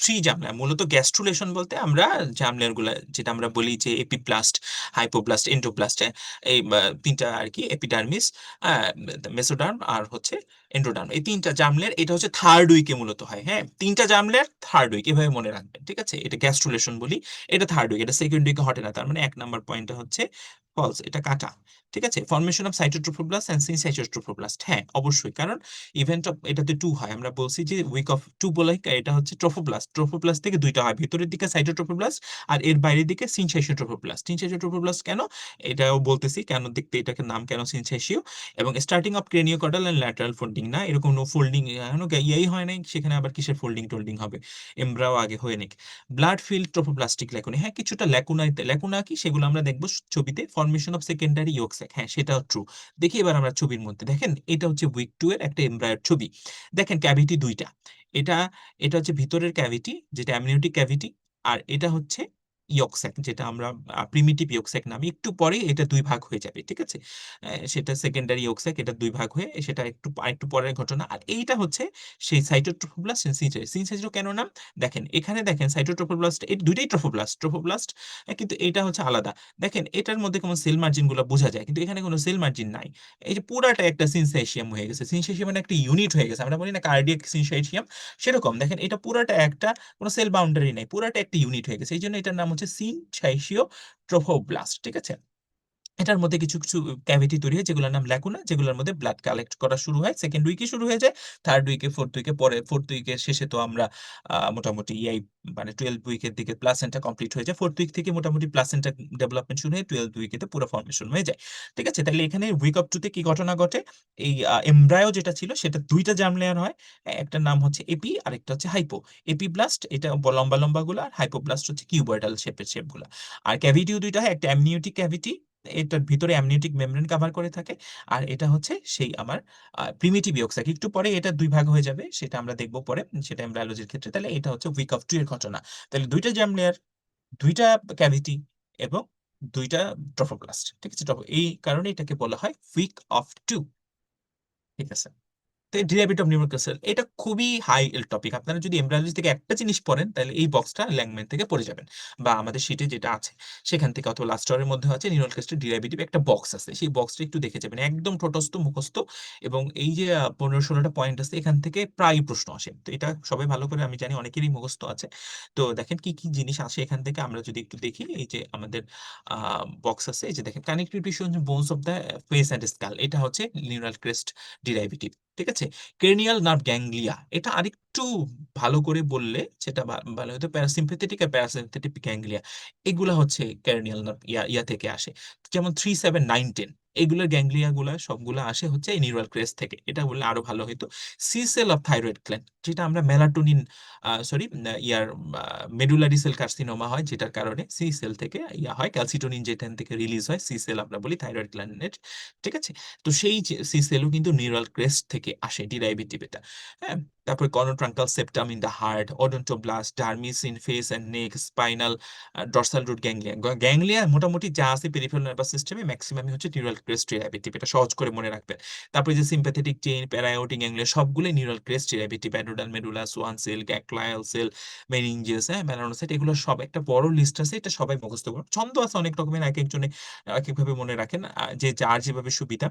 থ্রি জার্ম লেয়ার। মূলত গ্যাস্ট্রুলেশন বলতে আমরা জার্ম লেয়ার গুলা যেটা আমরা বলি যে এপিপ্লাস্ট, হাইপোপ্লাস্ট, এন্ডোপ্লাস্ট, এই তিনটা আর কি, এপিডার্মিস, মেসোডার্ম আর হচ্ছে এন্ডোডার্ম, এই তিনটা জার্ম লেয়ার। এটা হচ্ছে থার্ড উইকে মূলত হয়, হ্যাঁ। তিনটা জার্ম লেয়ার থার্ড উইক, এভাবে মনে রাখবেন, ঠিক আছে। এটা গ্যাস্ট্রুলেশন বলি, এটা থার্ড উইক, এটা সেকেন্ড উইকে ঘটে না। তার মানে 1 নম্বর পয়েন্টটা হচ্ছে ফলস, এটা কাটা, ঠিক আছে। ফর্মেশন অফ সাইটোট্রোফোব্লাস্ট এন্ড সিনসাইটোট্রোফোব্লাস্ট, হ্যাঁ অবশ্যই, কারণ ইভেন্ট অফ এটাতে টু হয়। আমরা বলছি যে উইক অফ টু বলে, এটা হচ্ছে ট্রোফোপ্লাস্ট। ট্রোফোপ্লাস্ট থেকে দুইটা হয়, ভেতরের দিকে সাইটোট্রোফোপ্লাস্ট আর এর বাইরের দিকে সিনসাইটোট্রোফোপ্লাস্ট। সিনসাইটোট্রোফোপ্লাস্ট কেন, এটাও বলতেছি কেন, দেখতে এটাকে নাম কেন সিনসাইসিও। এবং starting of craniocaudal and lateral folding, না এরকম ফোল্ডিং এখনো ইয়াই হয় নাই, সেখানে আবার কিসের ফোল্ডিং টোল্ডিং হবে, এমব্রাও আগে হয়ে নিক। ব্লাড ফিল্ড ট্রোফোপ্লাস্টিক ল্যাকুনা, হ্যাঁ কিছুটা ল্যাকুনাইতে, ল্যাকুনা কি সেগুলো আমরা দেখবো ছবিতে। Formation of secondary yolk sac, হ্যাঁ সেটাও ট্রু। দেখি এবার আমরা ছবির মধ্যে দেখেন, এটা হচ্ছে উইক 2 এর একটা এমব্রায়োর ছবি। দেখেন ক্যাভিটি দুইটা, এটা এটা হচ্ছে ভিতরের ক্যাভিটি যেটা অ্যামনিওটিক ক্যাভিটি, আর এটা হচ্ছে ইয়ক স্যাক যেটা আমরা প্রিমিটিভ ইয়ক স্যাক নামে, একটু পরে এটা দুই ভাগ হয়ে যাবে, ঠিক আছে। সেটা সেকেন্ডারি ইয়ক স্যাক, এটা দুই ভাগ হয়ে সেটা একটু পরের ঘটনা। আর এইটা হচ্ছে সেই সাইটোট্রোফোব্লাস্ট সিনসাইটো। সিনসাইটো কেন নাম, দেখেন এখানে দেখেন সাইটোট্রোফোব্লাস্ট, এই দুইটাই ট্রোফোব্লাস্ট, কিন্তু এটা হচ্ছে আলাদা। দেখেন এটার মধ্যে কোনো সেল মার্জিন গুলো বোঝা যায়, কিন্তু এখানে কোনো সেল মার্জিন নাই। এই যে পুরাটা একটা সিনসাইশিয়াম হয়ে গেছে, সিনসাইশিয়াম মানে একটা ইউনিট হয়ে গেছে, আমরা বলি না কার্ডিয়াক সিনসাইশিয়াম, সেরকম দেখেন এটা পুরাটা একটা, কোনো সেল বাউন্ডারি নাই, পুরাটা একটা ইউনিট হয়ে গেছে। এই জন্য এটার নাম হচ্ছে সিনসাইশিও ট্রোফোব্লাস্ট, ঠিক আছে। এটার মধ্যে কিছু কিছু ক্যাভিটি তৈরি হয় যেগুলোর নাম ল্যাকুনা, যেগুলোর মধ্যে ব্লাড কালেক্ট করা শুরু হয় সেকেন্ড উইকে শুরু হয়ে যায়, থার্ড উইকে, ফোর্থ উইকে, পরে ফোর্থ উইকের শেষে তো আমরা মোটামুটি এই মানে 12 উইকের দিকে প্লাসেন্টা কমপ্লিট হয়ে যায়। ফোর্থ উইক থেকে মোটামুটি প্লাসেন্টা ডেভেলপমেন্ট শুরু হয়ে 12 উইকেতে পুরো ফর্মেশন হয়ে যায়, ঠিক আছে। তাহলে এখানে উইক অফ 2 তে কি ঘটনা ঘটে, এই এমব্রায়ো যেটা ছিল সেটা দুইটা জার্ম লেয়ার হয়, একটার নাম হচ্ছে এপি আর একটা হচ্ছে হাইপো। এপিব্লাস্ট এটা লম্বা লম্বা গুলো, আর হাইপোব্লাস্ট হচ্ছে কিউবয়েডাল শেপের শেপগুলো। আর ক্যাভিটিও দুইটা হয়, একটা অ্যামনিওটিক ক্যাভিটি, এটার ভিতরে অ্যামনিওটিক মেমব্রেন কভার করে থাকে, আর এটা হচ্ছে সেই আমার প্রিমিটিভ ইয়ক স্যাক। একটু পরে এটা দুই ভাগ হয়ে যাবে, সেটা আমরা দেখবো পরে, সেটা এমব্রায়োলজির ক্ষেত্রে। তাহলে এটা হচ্ছে উইক অফ 2 এর ঘটনা। তাহলে দুইটা জার্ম লেয়ার, দুইটা ক্যাভিটি এবং দুইটা ট্রফোপ্লাস্ট, ঠিক আছে। এই কারণে এটাকে বলা হয় উইক অফ 2, ঠিক আছে। ডেরিভেটিভ অফ নিউমেরিক্যাল সেল, এটা খুবই হাই টপিক। আপনারা যদি এমব্রায়োলজি থেকে একটা জিনিস পড়েন তাহলে এই বক্সটা ল্যাংম্যান থেকে পড়ে যাবেন, বা আমাদের শীটে যেটা আছে সেখান থেকে, অথবা লাস্ট ইয়ারের মধ্যে আছে নিউরাল ক্লাস্টার ডেরিভেটিভ একটা বক্স আছে, সেই বক্সটা একটু দেখে যাবেন, একদম ঠোঁটস্থ মুখস্থ। এবং এই যে 15-16টা পয়েন্ট আছে এখান থেকে প্রায় প্রশ্ন আসে, তো এটা সবাই ভালো করে, আমি জানি অনেকেরই মুখস্থ আছে। তো দেখেন কি কি জিনিস আসে এখান থেকে, আমরা যদি একটু দেখি। এই যে আমাদের বক্স আছে, এই যে দেখেন connective tissue bones of the face and skull, এটা হচ্ছে নিউরাল ক্রেস্ট ডেরিভেটিভ, ঠিক আছে। ক্রেনিয়াল নার্ভ গ্যাংলিয়া, এটা আরেকটু ভালো করে বললে সেটা ভালো হতো, প্যারাসিম্পেথেটিক আর প্যারাসিম্পেথেটিক গ্যাংলিয়া, এগুলা হচ্ছে ক্রেনিয়াল নার্ভ ইয়া থেকে আসে। যেমন 3, 7, 9, 10 এগুলোর গ্যাংলিয়া গুলা সবগুলা আসে হচ্ছে এই নিউরাল ক্রেস্ট থেকে, এটা বললে আরো ভালো হতো। C cell of thyroid gland, যেটা আমরা melatonin, sorry, yeah medullary cell carcinoma হয়, যেটার কারণে সি সেল থেকে ইয়া হয়, ক্যালসিটোনিন যেখান থেকে রিলিজ হয়, সি সেল আমরা বলি থাইরয়েড গ্ল্যান্ডের, ঠিক আছে। তো সেই সি সেলও কিন্তু নিউরাল ক্রেস্ট থেকে আসে, ডিরাইভেটিভ এটা, হ্যাঁ। তারপরে conotruncal septum in the heart, odontoblast, dermis in face and neck, spinal dorsal root ganglia. Ganglia মোটামুটি যা আছে পেরিফেরাল নার্ভাস সিস্টেমে ম্যাক্সিমামই হচ্ছে নিউরাল ক্রেস্ট ডিরাইভেটিভ, এটা সহজ করে মনে রাখবেন। তারপরে যে সিম্প্যাথেটিক চেইন, প্যারায়োটিক গ্যাংলিয়া, সবগুলোই neural crest derivative, adrenal medulla, Schwann cell, glial cell, meninges, হ্যাঁ, মেলানোসাইট, এগুলো সব একটা বড় লিস্ট আছে, এটা সবাই মুখস্থ করুন। ছন্দ আছে অনেক রকমের, এক একজনে এক একভাবে মনে রাখেন, যে যার যেভাবে সুবিধা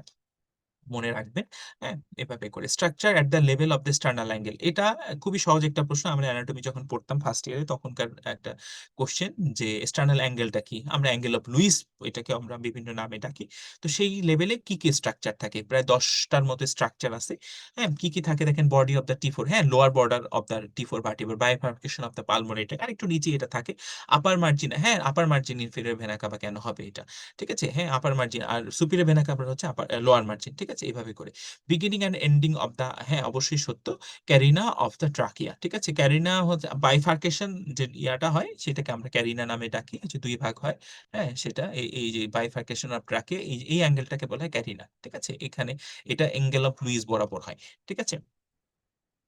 মনে রাখবেন, হ্যাঁ, এভাবে করে। Structure at the level of the sternal angle, এটা খুবই সহজ একটা প্রশ্ন, আমরা অ্যানাটমি যখন পড়তাম ফার্স্ট ইয়ারে তখনকার একটা কোশ্চেন, যে স্টার্নাল অ্যাঙ্গেলটা কি, আমরা অ্যাঙ্গেল অফ লুইস এটাকে আমরা বিভিন্ন নামে ডাকি। তো সেই লেভেলে কি কি স্ট্রাকচার থাকে, প্রায় 10টার মতো স্ট্রাকচার আছে, হ্যাঁ। কি কি থাকে দেখেন, বডি অফ দ্য T4, হ্যাঁ, lower border of the T4 vertebra, bifurcation of the pulmonary tract, আর একটু নিচে এটা থাকে। আপার মার্জিন, হ্যাঁ, upper margin inferior vena cava কেন হবে এটা, ঠিক আছে, হ্যাঁ, আপার মার্জিন, আর সুপিরিয়র ভেনা কাভা হচ্ছে আপার লোয়ার মার্জিন, ঠিক আছে, এইভাবে করে। Beginning and ending of the, হ্যাঁ অবশ্যই সত্য, ক্যারিনা অফ দ্য ট্রাকিয়া, ঠিক আছে। ক্যারিনা হচ্ছে বাইফার্কেশন, যে ইয়াটা হয় সেটাকে আমরা ক্যারিনা নামে ডাকি, যে দুই ভাগ হয়, হ্যাঁ, সেটা এই যে বাইফার্কেশন অফ ট্রাকিয়া, এই অ্যাঙ্গেলটাকে বলা হয় ক্যারিনা, ঠিক আছে। এখানে এটা অ্যাঙ্গেল অফ লুইস বরাবর হয়, ঠিক আছে।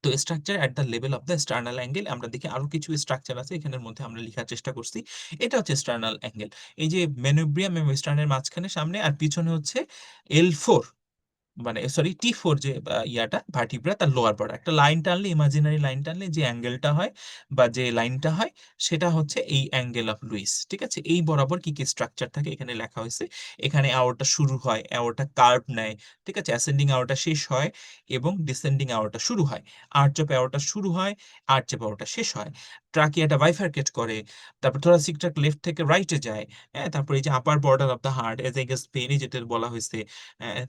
তো structure at the level of the sternal angle, আমরা দেখি আরো কিছু স্ট্রাকচার আছে এখানের মধ্যে, আমরা লেখার চেষ্টা করছি। এটা হচ্ছে স্টার্নাল অ্যাঙ্গেল, এই যে মেনোব্রিয়াম এবং স্টার্নের মাঝখানে, সামনে আর পিছনে হচ্ছে L4, মানে সরি T4 যে ইয়াটা ভার্টিব্রা তার লোয়ার বর্ডার একটা লাইন টানলে, ইমাজিনারি লাইন টানলে যে অ্যাঙ্গেলটা হয় বা যে লাইনটা হয় সেটা হচ্ছে এই অ্যাঙ্গেল অফ লুইস। ঠিক আছে, এই বরাবর কি কি স্ট্রাকচার থাকে এখানে লেখা হয়েছে। এখানে অ্যাওরটা শুরু হয়, অ্যাওরটা কার্ভ নেয়, ঠিক আছে, অ্যাসেন্ডিং অ্যাওরটা শেষ হয় এবং ডিসেন্ডিং অ্যাওরটা শুরু হয়। আর্চ অফ অ্যাওরটা শুরু হয়, আর্চ অফ অ্যাওরটা শেষ হয়। ট্রাকিয়াটা বাইফার্কেট করে, তারপর থোরাসিক ট্র্যাক্ট লেফট থেকে রাইটে যায়। হ্যাঁ, তারপরে এই যে upper border of the heart as against penny যেটা বলা হয়েছে।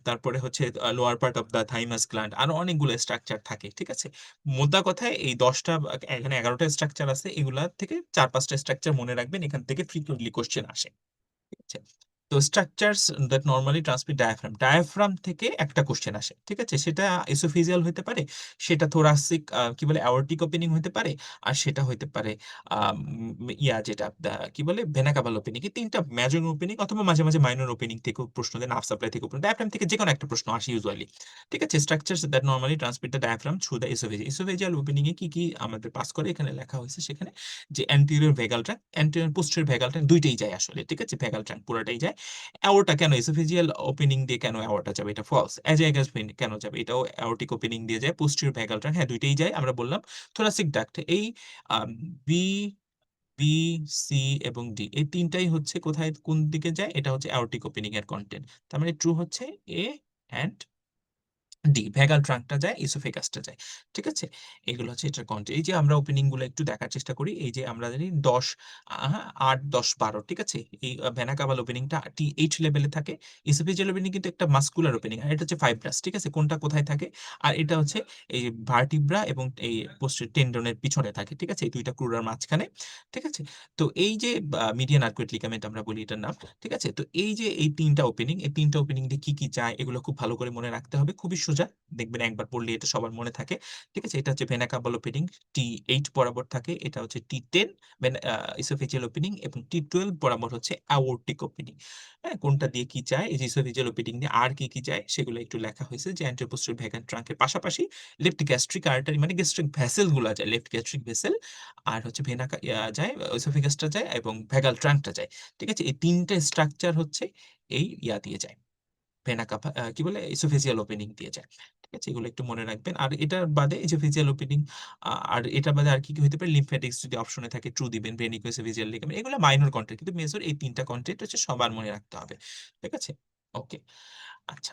তারপরে হচ্ছে lower part of the thymus gland, আরো অনেকগুলো স্ট্রাকচার থাকে। ঠিক আছে, মোদ্দা কথায় এই 10টা, এখানে 11টা স্ট্রাকচার আছে, এগুলা থেকে 4-5টা স্ট্রাকচার মনে রাখবেন, এখান থেকে ফ্রিকুয়েন্টলি কোশ্চেন আসে। ঠিক আছে, তো structures that normally transmit diaphragm, diaphragm থেকে একটা কোশ্চেন আসে। ঠিক আছে, সেটা এসোফেজিয়াল হতে পারে, সেটা থোরাসিক কি বলে অ্যাওর্টিক ওপেনিং হতে পারে, আর সেটা হতে পারে ইয়া যেটা কি বলে ভেনা কাভাল ওপেনিং। এই তিনটা মেজর ওপেনিং অথবা মাঝে মাঝে মাইনর ওপেনিং থেকেও প্রশ্ন দেয়, নার্ভ সাপ্লাই থেকে প্রশ্ন, ডায়াফ্রাম থেকে যে কোনো একটা প্রশ্ন আসে ইউজুয়ালি। ঠিক আছে, structures that normally transmit the diaphragm through the oesophageal, oesophageal opening এ কি কি আমাদের পাস করে এখানে লেখা হয়েছে। সেখানে যে anterior vagal tract, anterior posterior vagal tract দুইটাই যায় আসলে। ঠিক আছে, ভেগাল ট্র্যাক্ট পুরোটাই যায়। অ্যাওরটা কেন এসোফেজিয়াল ওপেনিং দিয়ে কেন অ্যাওরটা যাবে, এটা ফলস। অ্যাজাইগাস ভেন কেন যাবে, এটাও অ্যাওরটিক ওপেনিং দিয়ে যায়। পোস্টেরিয়র ভেগাল ট্র্যাক্ট, হ্যাঁ দুইটাই যায়, আমরা বললাম। থোরাসিক ডাক্ট, এই বি বি সি এবং ডি এই তিনটাই হচ্ছে কোথায় কোন দিকে যায়, এটা হচ্ছে অ্যাওরটিক ওপেনিং এর কন্টেন্ট। তার মানে ট্রু হচ্ছে এ অ্যান্ড ডি, ভ্যাগাল ট্রাঙ্কটা যায়, ইসোফেগাসটা যায়। ঠিক আছে, এগুলো হচ্ছে এটার কন্টেন্ট। এই যে আমরা ওপেনিং গুলো একটু দেখার চেষ্টা করি, এই যে আমরা জানি 10 8 10 12। ঠিক আছে, এই ভেনা কাভাল ওপেনিংটা T8 লেভেলে থাকে। ইসোফেজিয়াল ওপেনিং কিন্তু একটা মাস্কুলার ওপেনিং, আর এটা হচ্ছে ফাইব্রাস। ঠিক আছে, কোনটা কোথায় থাকে, আর এটা হচ্ছে এই ভার্টিব্রা এবং এই পোস্টের টেন্ডনের পিছনে থাকে। ঠিক আছে, এই দুইটা ক্রুরার মাঝখানে। ঠিক আছে, তো এই যে মিডিয়ান আর্কুয়েট লিগামেন্ট আমরা বলি এটার নাম। ঠিক আছে, তো এই যে এই তিনটা ওপেনিং, এই তিনটা ওপেনিং দিয়ে কি কি যায় এগুলো খুব ভালো করে মনে রাখতে হবে, খুবই সোজা। দেখবেন একবার পড়লে এটা সবার মনে থাকে। ঠিক আছে, এটা হচ্ছে ভেনা কাভাল ওপেনিং, T8 বরাবর থাকে। এটা হচ্ছে T10 ইসোফেজিয়াল ওপেনিং, এবং T12 বরাবর হচ্ছে অ্যাওর্টিক ওপেনিং। হ্যাঁ, কোনটা দিয়ে কি যায়, এই যে ইসোফেজিয়াল ওপেনিং দিয়ে আর কি কি যায় সেগুলো একটু লেখা হয়েছে, যে অ্যান্টেরিয়র পোস্টেরিয়র ভেগাল ট্রাঙ্কের পাশাপাশি লেফট গ্যাস্ট্রিক আর্টারি মানে গ্যাস্ট্রিক ভেসেল গুলা যায়, লেফট গ্যাস্ট্রিক ভেসেল, আর হচ্ছে যায়, ইসোফেগাসটা যায় এবং ভেগাল ট্রাঙ্কটা যায়। ঠিক আছে, এই তিনটা স্ট্রাকচার হচ্ছে এই ইয়া দিয়ে যায়, ভেনা কাভা কি বলে ইসোফেজিয়াল ওপেনিং দিয়ে যায়। ঠিক আছে, এগুলো একটু মনে রাখবেন। আর এটার বাদে ইসোফেজিয়াল ওপেনিং আর এটা বাদে আর কি কি হতে পারে, লিম্ফ্যাটিক্স যদি অপশনে থাকে ট্রু দিবেন, ভেনিকো ইসোফেজিয়াল লিগামেন্ট, এগুলো মাইনর কন্টেন্ট, কিন্তু মেজর এই তিনটা কন্টেন্ট হচ্ছে সবার মনে রাখতে হবে। ঠিক আছে, ওকে, আচ্ছা।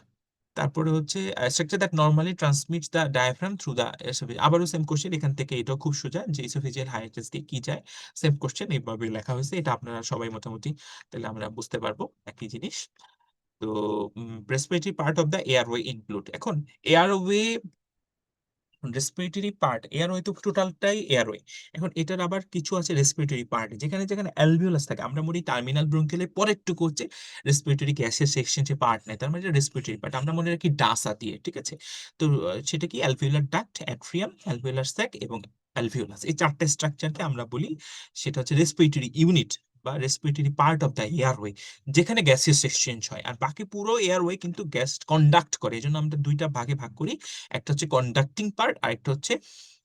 তারপরে হচ্ছে structure that normally transmits the diaphragm through the oesophageal, আবারও সেম কোশ্চেন এখান থেকে, এটাও খুব সোজা, যে এসোফেজিয়াল হাইয়াটাস দিয়ে কি যায়। সেম কোশ্চেন এইভাবে লেখা হয়েছে, এটা আপনারা সবাই মোটামুটি তাহলে আমরা বুঝতে পারবো একই জিনিস। তো respiratory part of the airway include, এখন এয়ারওয়ে রেসপিরেটরি পার্ট, এয়ারওয়ে তো টোটালটাই এয়ারওয়ে। এখন এটার আবার কিছু আছে রেসপিরেটরি পার্ট, যেখানে যেখানে অ্যালভিওলাস থাকে, আমরা বলি টার্মিনাল ব্রঙ্কিয়ালের পরেরটুকু হচ্ছে রেসপিরেটরি গ্যাসের সেকশন, যে পার্ট নেই, তার মানে এটা রেসপিরেটরি পার্ট, আমরা মনে রাখি ডাসা দিয়ে। ঠিক আছে, তো সেটা কি alveolar duct, atrium, alveolar sac এবং অ্যালভিওলাস, এই চারটে স্ট্রাকচারকে আমরা বলি সেটা হচ্ছে রেসপিরেটরি ইউনিট বা respiratory part of the airway, যেখানে গ্যাসের এক্সচেঞ্জ হয়। আর বাকি পুরো এয়ারওয়ে কিন্তু গ্যাস কন্ডাক্ট করে, এই জন্য আমরা দুইটা ভাগে ভাগ করি, একটা হচ্ছে কন্ডাক্টিং পার্ট আর একটা হচ্ছে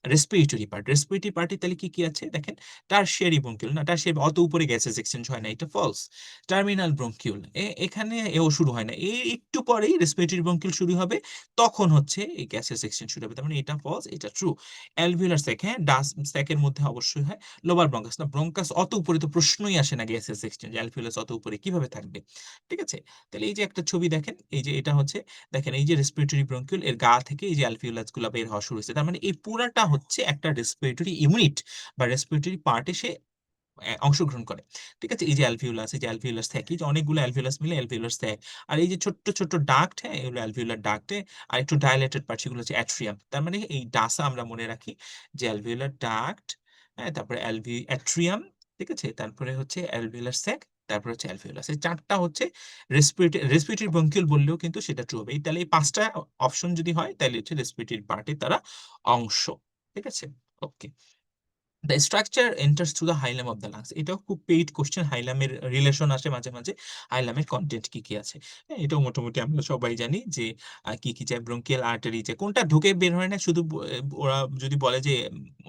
রেসপিরেটরি পার্ট। রেসপিরেটরি পার্টে তাহলে কি কি আছে দেখেন, টারশিয়ারি ব্রঙ্কিউল, না টারশিয়ারি অত উপরে গ্যাসেস এক্সচেঞ্জ হয় না, এটা ফলস। টার্মিনাল ব্রঙ্কিউল, এখানে এও শুরু হয় না, একটু পরেই রেসপিরেটরি ব্রঙ্কিউল শুরু হবে, তখন হচ্ছে এই গ্যাসেস এক্সচেঞ্জ শুরু হবে, তার মানে এটা ফলস, এটা ট্রু। অ্যালভিওলার স্যাক, হ্যাঁ ডাস স্যাকের মধ্যে অবশ্যই হয়। লোবার ব্রঙ্কাস, না ব্রঙ্কাস অত উপরে তো প্রশ্নই আসে না, গ্যাসেস এক্সচেঞ্জ অ্যালভিওলাস অত উপরে কিভাবে থাকবে। ঠিক আছে, তাহলে এই যে একটা ছবি দেখেন, এই যে এটা হচ্ছে, দেখেন এই যে রেসপিরেটরি ব্রঙ্কিউল, এর গা থেকে এই যে অ্যালভিওলাস গুলো বের হওয়া শুরু হয়েছে, তার মানে এই পুরাটা হচ্ছে একটা রেসপিরেটরি ইউনিট বা রেসপিরেটরি পার্টে সে অংশগ্রহণ করে। ঠিক আছে, এই যে অ্যালভিওলাস, এই যে অ্যালভিওলাস থাকে, এই যে অনেকগুলো অ্যালভিওলাস মিলে অ্যালভিওলাস থাকে, আর এই যে ছোট্ট ছোট্ট ডাক্ট, হ্যাঁ এগুলো অ্যালভিওলার ডাক্টে, আর একটু ডাইলেটেড পার্ট সেগুলো হচ্ছে অ্যাট্রিয়াম। তার মানে এই ডাসা আমরা মনে রাখি যে অ্যালভিওলার ডাক্ট, হ্যাঁ তারপরে অ্যাট্রিয়াম, ঠিক আছে, তারপরে হচ্ছে অ্যালভিওলার স্যাক, তারপরে হচ্ছে অ্যালভিওলাস, এই চারটা হচ্ছে রেসপিরেটরি ব্রঙ্কিউল বললেও কিন্তু সেটা ট্রু হবে। তাহলে এই পাঁচটা অপশন যদি হয় তাহলে হচ্ছে রেসপিরেটরি পার্টে তারা অংশ। ঠিক আছে, okay. The structure enters through the hilum of the lungs, এটাও খুব পেইড কোশ্চেন, হাইলামের রিলেশন আসে মাঝে মাঝে, হাইলামের কন্টেন্ট কি কি আছে। হ্যাঁ, এটাও মোটামুটি আমরা সবাই জানি যে কি কি চাই, ব্রঙ্কিয়াল আর্টারি যে কোনটা ঢুকে বের হয় না, শুধু ওরা যদি বলে যে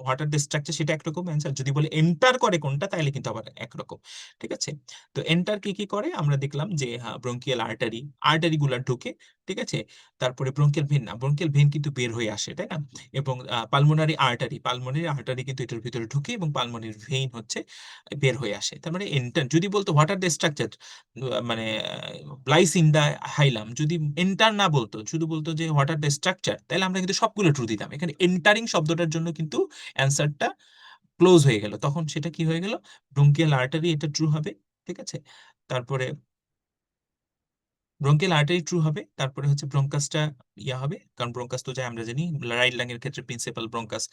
হোয়াট আর দ্য স্ট্রাকচার সেটা একরকম অ্যান্সার, যদি বলে এন্টার করে কোনটা তাহলে কিন্তু আবার একরকম। ঠিক আছে, তো এন্টার কি কি করে আমরা দেখলাম যে হ্যাঁ ব্রঙ্কিয়াল আর্টারি, আর্টারি গুলা ঢুকে, ঠিক আছে, তারপরে ব্রঙ্কিয়াল ভেন না, ব্রঙ্কিয়াল ভেন কিন্তু বের হয়ে আসে, তাই না, এবং পালমোনারি আর্টারি, পালমোনারি আর্টারি কিন্তু এটার ভিতরে ঢুকে এবং পালমোনারি ভেইন হচ্ছে বের হয়ে আসে। তার মানে এন্টার যদি বলতো হোয়াট আর দ্য স্ট্রাকচার, মানে লাইস ইন দা হাইলাম, যদি এন্টার না বলতো, শুধু বলতো যে হোয়াট আর দ্য স্ট্রাকচার, তাহলে আমরা কিন্তু সবগুলো ট্রু দিতাম। এখানে এন্টারিং শব্দটার জন্য কিন্তু অ্যান্সারটা ক্লোজ হয়ে গেল, তখন সেটা কি হয়ে গেল, ব্রঙ্কিয়াল আর্টারি, এটা ট্রু হবে। ঠিক আছে, তারপরে ব্রঙ্কিয়াল আর্টারি ট্রু হবে, তারপরে হচ্ছে ব্রঙ্কাসটা ইয়া হবে, কারণ ব্রঙ্কাস তো যায় আমরা জানি রাইট লাং এর ক্ষেত্রে প্রিন্সিপাল ব্রঙ্কাস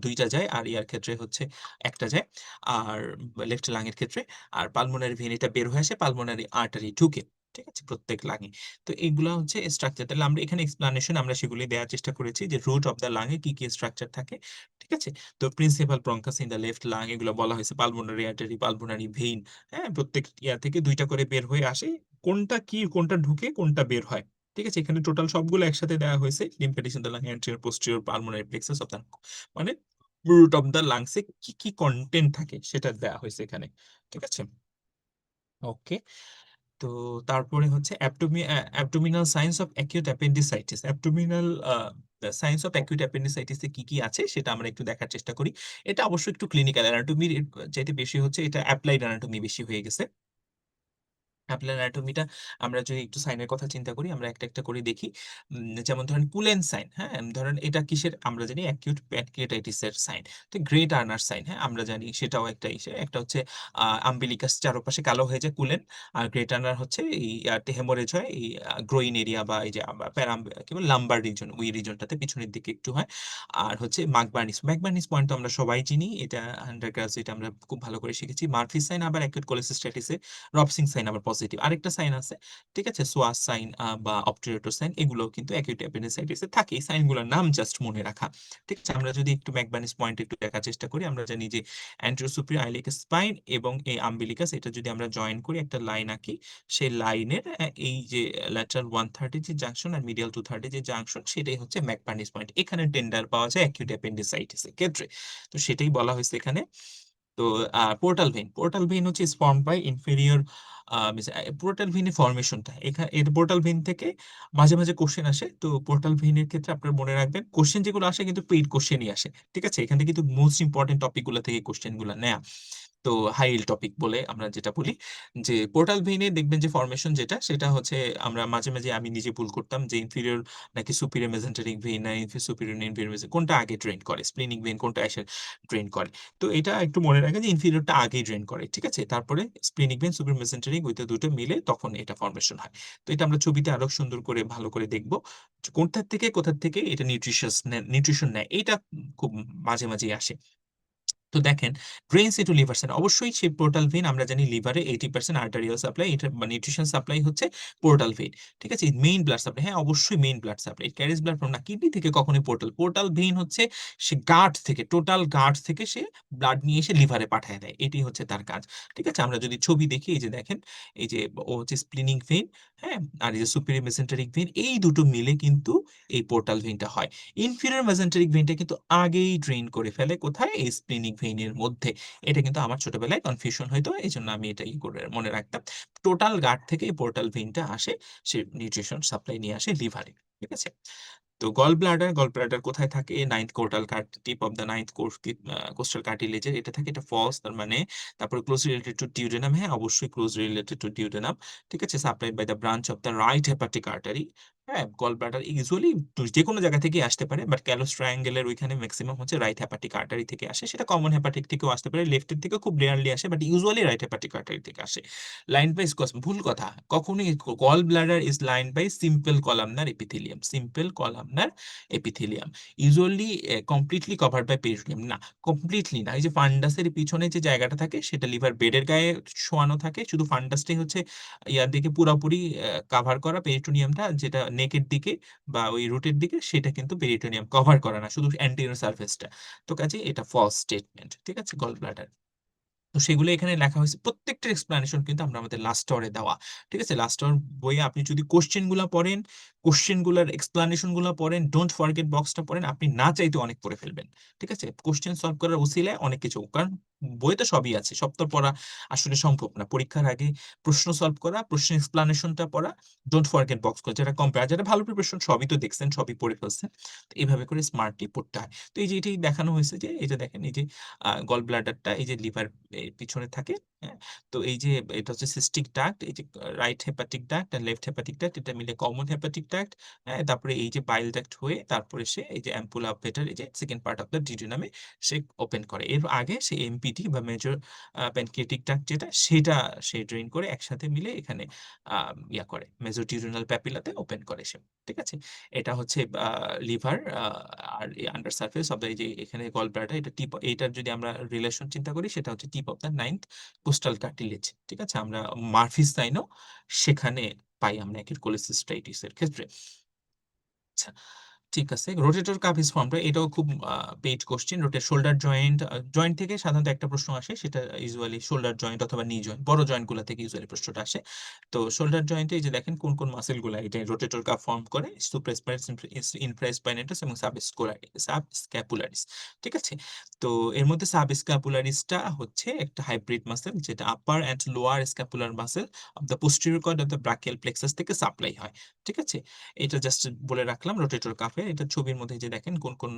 দুইটা যায়, আর ইয়ার ক্ষেত্রে হচ্ছে একটা যায়, আর লেফট লাং এর ক্ষেত্রে। আর পালমোনারি ভেন এটা বের হয়ে আসে, পালমোনারি আর্টারি ঢুকে, ঠিক আছে, প্রত্যেক লাঙে। তো এইগুলা হচ্ছে স্ট্রাকচার, তাহলে আমরা এখানে এক্সপ্লানেশন আমরা সেগুলি দেওয়ার চেষ্টা করেছি যে রুট অফ দ্য লাঙে কি কি স্ট্রাকচার থাকে। ঠিক আছে, তো principal bronchus in the left lung এগুলো বলা হয়েছে, পালমোনারি আর্টারি, পালমোনারি ভেইন, হ্যাঁ প্রত্যেক ইয়া থেকে দুইটা করে বের হয়ে আসে, কোনটা কি কোনটা ঢুকে কোনটা বের হয়। ঠিক আছে, এখানে টোটাল সবগুলো একসাথে দেওয়া হয়েছে, lymphatics in the lung, anterior posterior pulmonary plexus of the, মানে রুট অফ দ্য লাংসে কি কি কন্টেন্ট থাকে সেটা দেওয়া হয়েছে এখানে। ঠিক আছে, ওকে। তো তারপরে হচ্ছে abdominal signs of acute appendicitis, abdominal science of acute appendicitis কি কি আছে সেটা আমরা একটু দেখার চেষ্টা করি। এটা অবশ্যই একটু ক্লিনিক্যাল অ্যানাটমির চাইতে বেশি হচ্ছে, এটা অ্যাপ্লাইড অ্যানাটমি বেশি হয়ে গেছে। অ্যাপেল অ্যানাটমিটা আমরা যদি একটু সাইনের কথা চিন্তা করি, আমরা একটা একটা করে দেখি। যেমন ধরেন কুলেন সাইন, হ্যাঁ ধরেন এটা কিসের আমরা জানি, অ্যাকিউট প্যানক্রিয়াটাইটিস এর সাইন। তো গ্রে টার্নার সাইন, হ্যাঁ আমরা জানি সেটাও একটা ইসে, একটা হচ্ছে আম্বিলিকাস চারপাশে কালো হয়ে যায় কুলেন, আর গ্রে টার্নার হচ্ছে এই হেমোরেজ হয় এই গ্রোইন এরিয়া বা এই যে প্যারাম কি বলে লাম্বার রিজন, ওই রিজনটাতে পিছনের দিকে একটু হয়। আর হচ্ছে ম্যাকবার্নিস, ম্যাকবার্নিস পয়েন্ট তো আমরা সবাই চিনি, এটা আন্ডার গ্রাজুয়েট আমরা খুব ভালো করে শিখেছি। মার্ফি সাইন আবার অ্যাকিউট কোলেসিস্টাইটিসে, রবসিং সাইন আবার পজিটিভ, আরেকটা সাইন আছে, ঠিক আছে, সোয়াস সাইন বা অবটুরেটর সাইন, এগুলো কিন্তু অ্যাকিউট অ্যাপেন্ডিসাইটিসে থাকে। এই সাইনগুলোর নাম জাস্ট মনে রাখা। ঠিক আছে, আমরা যদি একটু ম্যাকবার্নিস পয়েন্ট একটু দেখার চেষ্টা করি, আমরা জানি যে অ্যান্টেরিয়র সুপিরিয়র আইলিক স্পাইন এবং এই আম্বিলিকাস, এটা যদি আমরা জয়েন করি একটা লাইন আঁকি, সেই লাইনের এই যে ল্যাটারাল 130 যে জাংশন আর মিডিয়াল 230 যে জাংশন, সেটাই হচ্ছে ম্যাকবার্নিস পয়েন্ট। এখানে টেন্ডার পাওয়া যায় অ্যাকিউট অ্যাপেন্ডিসাইটিসের ক্ষেত্রে, তো সেটাই বলা হয়েছে এখানে। তো পোর্টাল ভেইন, পোর্টাল ভেইন হচ্ছে ফর্ম বাই ইনফেরিয়র, পোর্টাল ভেইনের ফরমেশনটা এখানে, এর পোর্টাল ভেইন থেকে মাঝে মাঝে কোশ্চেন আসে। তো পোর্টাল ভেইনের ক্ষেত্রে আপনারা মনে রাখবেন কোশ্চেন যেগুলো আসে কিন্তু পেইড কোশ্চেনই আসে। ঠিক আছে, এখানে কিন্তু মোস্ট ইম্পর্টেন্ট টপিক গুলো থেকে কোশ্চেন গুলো নেয়া। তো হাই ইল্ড টপিক বলে আমরা যেটা বলি, যে পোর্টাল ভেইনে দেখবেন যে ফরমেশন যেটা, সেটা হচ্ছে আমরা মাঝে মাঝে আমি নিজে ভুল করতাম যে ইনফিরিয়র নাকি সুপিরিয়র মেসেন্টেরিক ভেইন না সুপিরিয়র ইনফিরিয়র কোনটা আগে ড্রেন করে, স্প্লিনিক ভেইন কোনটা এসে ড্রেন করে। তো এটা একটু মনে রাখেন যে ইনফিরিয়রটা আগেই ড্রেন করে, ঠিক আছে, তারপরে স্প্লিনিক ভেইন সুপিরিয়র মেসেন্টেরিক ওইটা দুটো মিলে তখন এটা ফরমেশন হয়। তো এটা আমরা ছবিতে আরো সুন্দর করে ভালো করে দেখবো কোথা থেকে এটা নিউট্রিশন নেয়, এইটা খুব মাঝে মাঝে আসে। তো দেখেন ড্রেইনস ইনটু লিভার সাইড, অবশ্যই সেই পোর্টাল ভেইন আমরা জানি লিভারে 80% আর্টারিয়াল সাপ্লাই, এটা নিউট্রিশন সাপ্লাই হচ্ছে পোর্টাল ভেইন। ঠিক আছে, মেইন ব্লাড সাপ্লাই, হ্যাঁ অবশ্যই main blood supply, it carries blood from না কিডনি থেকে কখনোই পোর্টাল, পোর্টাল ভেইন হচ্ছে সে গার্ড থেকে, টোটাল গার্ড থেকে সে ব্লাড নিয়ে এসে লিভারে পাঠায় দেয়, এটি হচ্ছে তার কাজ। ঠিক আছে, আমরা যদি ছবি দেখি, এই যে দেখেন, এই যে ও হচ্ছে স্প্লিনিক ভেইন, হ্যাঁ, আর এই যে সুপিরিয়র মেসেন্টারিক ভেইন, এই দুটো মিলে কিন্তু এই পোর্টাল ভেইনটা হয়। ইনফিরিয়র মেসেন্টারিক ভেইনটা কিন্তু আগেই ড্রেন করে ফেলে কোথায়, এই স্প্লিনিক ভেইনের মধ্যে। এটা কিন্তু আমার ছোটবেলায় কনফিউশন হইতো, এই জন্য আমি এটা করে মনে রাখতাম। টোটাল গার্ড থেকে পোর্টাল ভেইনটা আসে, সে নিউট্রিশন সাপ্লাই নিয়ে আসে লিভারে। ঠিক আছে, তো গল ব্লাডার কোথায় থাকে, ninth costal tip of the ninth costal কার্টিলেজের এটা থাকে, এটা ফলস, তার মানে। তারপরে ক্লোজ রিলেটেড টু ডিউডেনাম, হ্যাঁ অবশ্যই ক্লোজ রিলেটেড টু ডিউডেনাম। ঠিক আছে, supplied by the branch of the right hepatic artery. হ্যাঁ, গল ব্লাডার ইউজুয়ালি যে কোনো জায়গা থেকে আসতে পারে, বাট ক্যালোস ট্রায়াঙ্গেলের ওইখানে ম্যাক্সিমাম হচ্ছে রাইট হেপাটিক আর্টারি থেকে আসে, সেটা কমন হেপাটিক থেকেও আসতে পারে, লেফটের থেকে খুব রেয়ারলি আসে, but usually right hepatic artery থেকে আসে। লাইন বাই ভুল কথা, কখনোই gall bladder is line by simple columnar epithelium, simple columnar epithelium, usually completely covered by peritoneum না, কমপ্লিটলি না, এই যে ফান্ডাসের পিছনে যে জায়গাটা থাকে সেটা লিভার বেডের গায়ে শোয়ানো থাকে, শুধু ফান্ডাসটাই হচ্ছে ইয়ার দিকে পুরোপুরি কাভার করা, পেরিটোনিয়ামটা যেটা নেকের দিকে বা ওই রুটের দিকে সেটা কিন্তু পেরিটোনিয়াম কভার করে না, শুধু অ্যান্টেরিয়র সারফেসটা। তো কাজে এটা ফলস স্টেটমেন্ট, ঠিক আছে, গল ব্লাডার। তো সেগুলো এখানে লেখা হয়েছে, প্রত্যেকটা এক্সপ্লেনেশন কিন্তু আমরা আমাদের লাস্ট আওয়ারে দেওয়া। ঠিক আছে, লাস্ট আওয়ার বইয়ে আপনি যদি কোশ্চেন গুলা পড়েন, কোশ্চেন গুলার এক্সপ্লানেশন গুলা পড়েন, ডোন্ট ফরগেট বক্সটা পড়েন, আপনি না চাইতে অনেক পড়ে ফেলবেন। ঠিক আছে, কোশ্চেন সলভ করার উসিলায় অনেক কিছু, কারণ বইতে সবই আছে, সব তো পড়া আসলে সম্ভব না। পরীক্ষার আগে প্রশ্ন সলভ করা, প্রশ্ন এক্সপ্লানেশনটা পড়া, ডোন্ট ফরগেট বক্স করা, যেটা কম্পেয়ার, যেটা ভালো প্রিপারেশন সবই তো দেখছেন, সবই পড়ে ফেলছেন। তো এইভাবে করে স্মার্টলি পড়তে হয়। তো এই যে এটাই দেখানো হয়েছে যে এই যে দেখেন, এই যে গল ব্লাডারটা এই যে লিভার পিছনে থাকে। হ্যাঁ, তো এই যে এটা হচ্ছে সিস্টিক ডাক্ট, এই যে রাইট হেপাটিক ডাক্ট আর লেফট হেপাটিক ডাক্ট, এটা মিলে কমন হেপাটিক ডাক্ট। হ্যাঁ, তারপরে এই যে বাইল ডাক্ট হয়ে তারপরে সে এই যে অ্যাম্পুলা পেটার এই যে সেকেন্ড পার্ট অফ দ্য ডিউডিনামে সে ওপেন করে। এর আগে সে এমপিটি বা মেজর প্যানক্রিয়াটিক ডাক্ট যেটা, সেটা সে ড্রেন করে একসাথে মিলে এখানে ইয়া করে, মেজোডিউডিনাল প্যাপিলাতে ওপেন করে সে। ঠিক আছে, এটা হচ্ছে লিভার আর আন্ডার সারফেস অফ দ্য, এই যে এখানে গল ব্লাডার, এটা টিপ, এইটার যদি আমরা রিলেশন চিন্তা করি সেটা হচ্ছে টিপ of the ninth coastal cartilage. ঠিক আছে, আমরা মারফিস সাইনও সেখানে পাই আমরা একের কোলেসিস্টাইটিস এর ক্ষেত্রে। আচ্ছা, ঠিক আছে। রোটেটর কাপ ইজ ফর্মড, এটাও খুব paid question. Rotate shoulder joint, joint থেকে সাধারণত একটা প্রশ্ন আসে, সেটা ইউজুয়ালি শোল্ডার জয়েন্ট অথবা নি জয়েন্ট, বড় জয়েন্ট গুলা থেকে ইউজুয়ালি প্রশ্নটা আসে। তো শোল্ডার জয়েন্টে এই যে দেখেন কোন কোন মাসেল গুলা এটা রোটেটর কাপ ফর্ম করে, সুপ্রাস্পাইনাস, ইনফ্রাস্পাইনাটাস এবং সাবস্ক্যাপুলারিস। ঠিক আছে, তো এর মধ্যে সাবস্ক্যাপুলারিসটা হচ্ছে একটা হাইব্রিড মাসেল, যেটা upper and lower scapular muscle of the posterior cord of the brachial plexus থেকে সাপ্লাই হয়। ঠিক আছে, এটা জাস্ট বলে রাখলাম রোটেটর কাফে। এটা ছবির মধ্যে যে দেখেন কোন কোন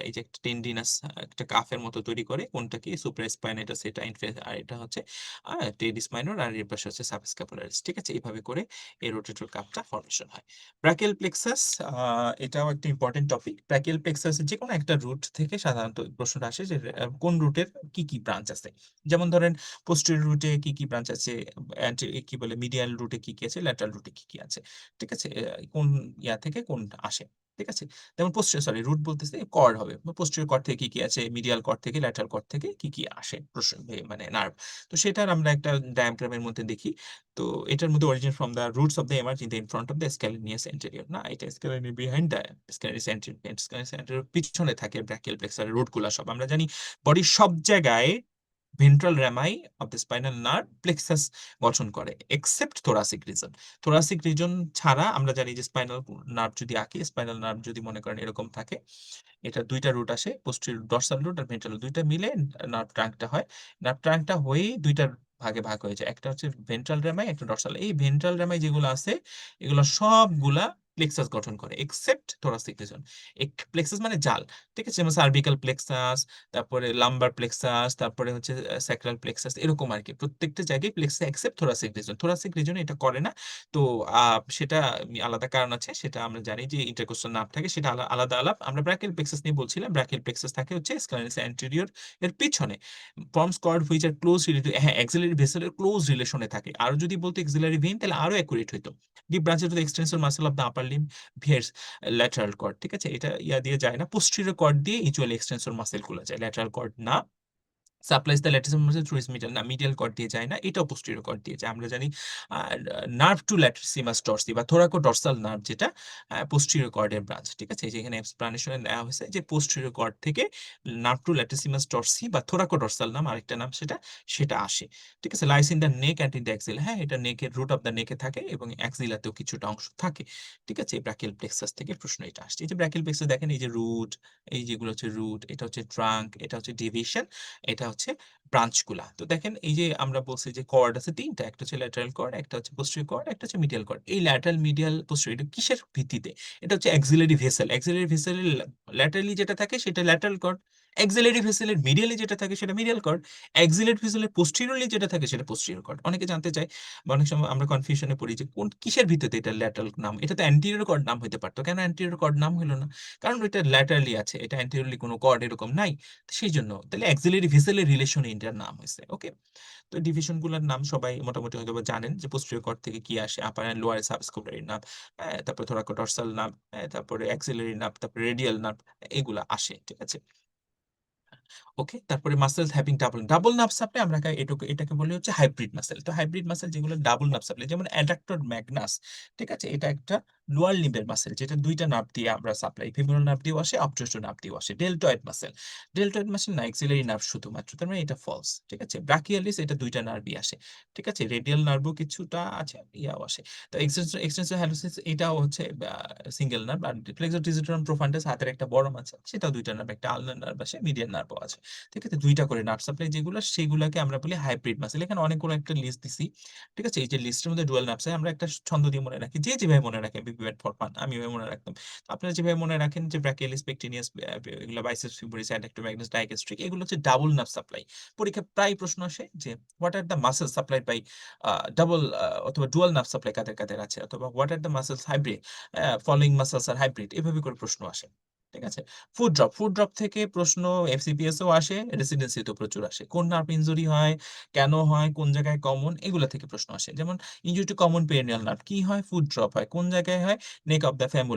এই যে একটা টেন্ডিনাস একটা কাফের মতো তৈরি করে, কোনটা কি সুপ্রাস্পাইনাটাস, এটা আর এটা হচ্ছে টেরিস মাইনর, আর এর পাশে হচ্ছে সাবস্ক্যাপুলারিস। ঠিক আছে, এইভাবে করে এই রোটেটর কাফটা ফর্মেশন হয়। ব্রাকিয়াল প্লেক্সাস, এটাও একটা ইম্পর্টেন্ট টপিক। ব্রাকিয়াল প্লেক্সাস যে কোনো একটা রুট থেকে সাধারণত প্রশ্নটা আসে যে কোন রুটের কি কি ব্রাঞ্চ আছে। যেমন ধরেন পোস্টেরিয়র রুটে কি কি ব্রাঞ্চ আছে, কি বলে মিডিয়াল রুটে কি কি আছে, ল্যাটারাল রুটে কি কি আছে। ঠিক আছে, কোন ইয়া থেকে কোনটা আসে। ঠিক আছে, যেমন পোস্টেরিয়র, সরি রুট বলতেছে, কর্ড হবে, পোস্টেরিয়র কর্ড থেকে কি কি আছে, মিডিয়াল কর্ড থেকে, ল্যাটারাল কর্ড থেকে কি কি আসে প্রশ্ন, মানে নার্ভ। তো সেটার আমরা একটা ডায়াগ্রামের মধ্যে দেখি। তো এটার মধ্যে origin from the roots of the emerge in the in front of the scalenus anterior, না এটা scaleni behind the scalenus anterior, scalenus anterior পিছনে থাকে ব্র্যাকিয়াল প্লেক্সাসের রুট গুলা সব। আমরা জানি বডির সব জায়গায় ventral rami of the spinal nerve plexus গঠন করে, except thoracic reason. Thoracic reason ছাড়া আমরা জানি যে স্পাইনাল নার্ভ যদি আঁকি, স্পাইনাল নার্ভ যদি মনে করেন এরকম থাকে, এটা দুইটা রুট আসে, পোস্টেরিয়র ডর্সাল রুট আর ভেন্ট্রাল, দুইটা মিলে নার্ভ ট্রাঙ্কটা হয়। নার্ভ ট্রাঙ্কটা হয়েই দুইটা ভাগে ভাগ হয়ে যায়, একটা হচ্ছে ভেন্ট্রাল র্যামাই, একটা ডর্সাল। এই ভেন্ট্রাল র্যামাই যেগুলো আছে এগুলো সবগুলা প্লেক্সাস গঠন করে, এক্সেপ্ট থোরাসিক রিজন। প্লেক্সাস মানে জাল। ঠিক আছে, যেমন সার্ভিক্যাল প্লেক্সাস, তারপরে লাম্বার প্লেক্সাস, তারপরে হচ্ছে স্যাক্রাল প্লেক্সাস, এরকম আর কি, প্রত্যেকটা জায়গায় plexus except thoracic reason. Thoracic reason এটা করে না। তো সেটা আলাদা কারণ আছে, সেটা আমরা জানি যে ইন্টারকোস্টাল নার্ভ থাকে, সেটা আলাদা আলাপ। আমরা ব্রাকিয়াল প্লেক্সাস নিয়ে বলছিলাম, ব্রাকিয়াল প্লেক্সাস থাকে হচ্ছে স্ক্যালিনিয়াস অ্যান্টেরিয়র এর পিছনে। Forms cord which are close related, হ্যাঁ অ্যাক্সিলারি ভেসেলের ক্লোজ রিলেশনে থাকে। আরো যদি বলতো অ্যাক্সিলারি ভেইন, তাহলে আরো অ্যাকুরেট হইতো। Deep branches to the extensor muscle of the upper limb ভিয়ার্স ল্যাটারাল কর্ড। ঠিক আছে, এটা ইয়া দিয়ে যায় না, পোস্টেরিয়র কর্ড দিয়ে ইউজুয়ালি এক্সটেন্সর মাসেল গুলো যায়, ল্যাটারাল কর্ড না। Supplies the lattice muscle through its middle, না মিডিয়াল কর্ড দিয়ে যায় না, এটাও পোস্টেরিয়র কর্ড দিয়ে যায়। আমরা জানি নার্ভ টু ল্যাটিসিমাস ডরসি বা থোরাকো ডরসাল নার্ভ, যেটা পোস্টেরিয়র কর্ডের ব্রাঞ্চ। ঠিক আছে, এই যে এখানে এক্সপ্লানেশনে দেওয়া হয়েছে যে পোস্টেরিয়র কর্ড থেকে নার্ভ টু ল্যাটিসিমাস ডরসি বা থোরাকো ডরসাল নাম আরেকটা নাম, সেটা সেটা আসে। ঠিক আছে, lies in the neck and in the axilla, হ্যাঁ এটা নেকের, রুট অফ দ্য নেকে থাকে এবং অ্যাক্সিলাতেও কিছুটা অংশ থাকে। ঠিক আছে, ব্রাকিয়াল প্লেক্সাস থেকে প্রশ্ন এটা আসছে। এই যে ব্রাকিয়াল প্লেক্সাস দেখেন, এই যে রুট, এই যেগুলো হচ্ছে রুট, এটা হচ্ছে ট্রাঙ্ক, এটা হচ্ছে ডিভিশন, এটা হচ্ছে ব্রাঞ্চ গুলা। তো দেখেন এই যে আমরা বলছি যে কর্ড আছে তিনটা, একটা হচ্ছে ল্যাটারাল কর্ড, একটা হচ্ছে পোস্টেরিয়র কর্ড, একটা হচ্ছে মিডিয়াল কর্ড। এই ল্যাটারাল, মিডিয়াল, পোস্টেরিয়র, এটা কিসের ভিত্তিতে? এটা হচ্ছে অ্যাক্সিলারি ভেসেল। অ্যাক্সিলারি ভেসেলের ল্যাটারালি যেটা থাকে সেটা ল্যাটারাল কর্ড, অ্যাক্সিলারি ভেসেলের মিডিয়ালি যেটা থাকে সেটা মিডিয়াল কর্ড, অ্যাক্সিলারি ভেসেলের পোস্টেরিয়রলি যেটা থাকে সেটা পোস্টেরিয়র কর্ড। অনেকে জানতে চায় বা অনেক সময় আমরা কনফিউশনে পড়ি যে কোন কিসের ভিত্তিতে এটা ল্যাটারাল নাম, এটা তো অ্যান্টিরিয়র কর্ড নাম হতে পারতো, কেন অ্যান্টিরিয়র কর্ড নাম হলো না? কারণ এটা ল্যাটারালি আছে, এটা অ্যান্টিরিয়রলি কোনো কর্ড এরকম নাই। সেই জন্য তাহলে অ্যাক্সিলারি ভেসেলের রিলেশনে এটার নাম হয়েছে। ওকে, তো ডিভিশন গুলোর নাম সবাই মোটামুটি হয়তো বা জানেন, যে পোস্টেরিয়র কর্ড থেকে কি আসে, আপার এন্ড লোয়ার সাবস্ক্যাপুলারি নার্ভ, তারপর থোরাকো ডরসাল নার্ভ, তারপরে অ্যাক্সিলারি নার্ভ, তারপরে রেডিয়াল নার্ভ, এগুলা আসে। ঠিক আছে, ওকে? তারপরে muscles having double nerve supply আমরা এটাকে বলি হচ্ছে হাইব্রিড মাসল। তো হাইব্রিড মাসল যেগুলো ডাবল নার্ভ সাপ্লাই যেমন অ্যাডাক্টর ম্যাগনাস, ঠিক আছে? এটা একটা লোয়ার লিম্বের মাসল যেটা ২ টা নার্ভ দিয়ে আমরা সাপ্লাই। ফিমোরাল নার্ভ দিয়েও আসে, অবটুরাল নার্ভ দিয়েও আসে। Deltoid muscle. ডেল্টয়েড মাসল না অ্যাক্সিলারি নার্ভ শুধুমাত্র। তার মানে এটা ফলস। ঠিক আছে? ব্রাকিয়ালিস এটা ২ টা নার্ভই আসে। ঠিক আছে? রেডিয়াল নার্ভও কিছুটা আছে, ইয়াও আসে। তো এক্সটেন্সর হ্যালোসিস এটাও হচ্ছে সিঙ্গেল নার্ভ। আর ফ্লেক্সর ডিজিটাম প্রোফান্ডাস হাতের একটা বড় মাসল সেটাও ২ টা নার্ভ। একটা আলনার নার্ভ আসে, মিডিয়ান নার্ভও আছে। ঠিক আছে? ২ টা করে নার্ভ সাপ্লাই যেগুলো সেগুলাকে আমরা বলি হাইব্রিড মাসল। এখানে অনেকগুলো একটা লিস্ট দিছি। ঠিক আছে? এই যে লিস্টের মধ্যে ডুয়াল নার্ভস আমরা একটা ছন্দ দিয়ে মনে রাখি। যে যেভাবে মনে রাখে বিপিএড ফর ফান আমি এভাবে মনে রাখতাম। তো আপনারা যেভাবে মনে রাখেন যে ব্রাকিয়ালিস, পেকটিনিয়াস এগুলো বাইসেপস ফিবুলারিস, অ্যাডাক্টর ম্যাগনাস, ডায়াগাস্ট্রিক এগুলো হচ্ছে ডাবল নার্ভ সাপ্লাই। পরীক্ষায় প্রায় প্রশ্ন আসে যে what are the muscles supplied by double অথবা ডুয়াল নার্ভ সাপ্লাই কাদের আছে অথবা what are the muscles hybrid following muscles are hybrid এভাবে করে প্রশ্ন আসে। ঠিক আছে? ফুট ড্রপ থেকে প্রশ্ন এফসিপিএস এও আসে, রেসিডেন্সিতেও প্রচুর আসে। কোন নার্ভ ইনজুরি হয়, কেন হয়, কোন জায়গায় কমন এগুলা থেকে প্রশ্ন আসে। যেমন injury to common peroneal nerve কি হয়? ফুট ড্রপ হয়। কোন জায়গায় হয়? নেক অফ দ্য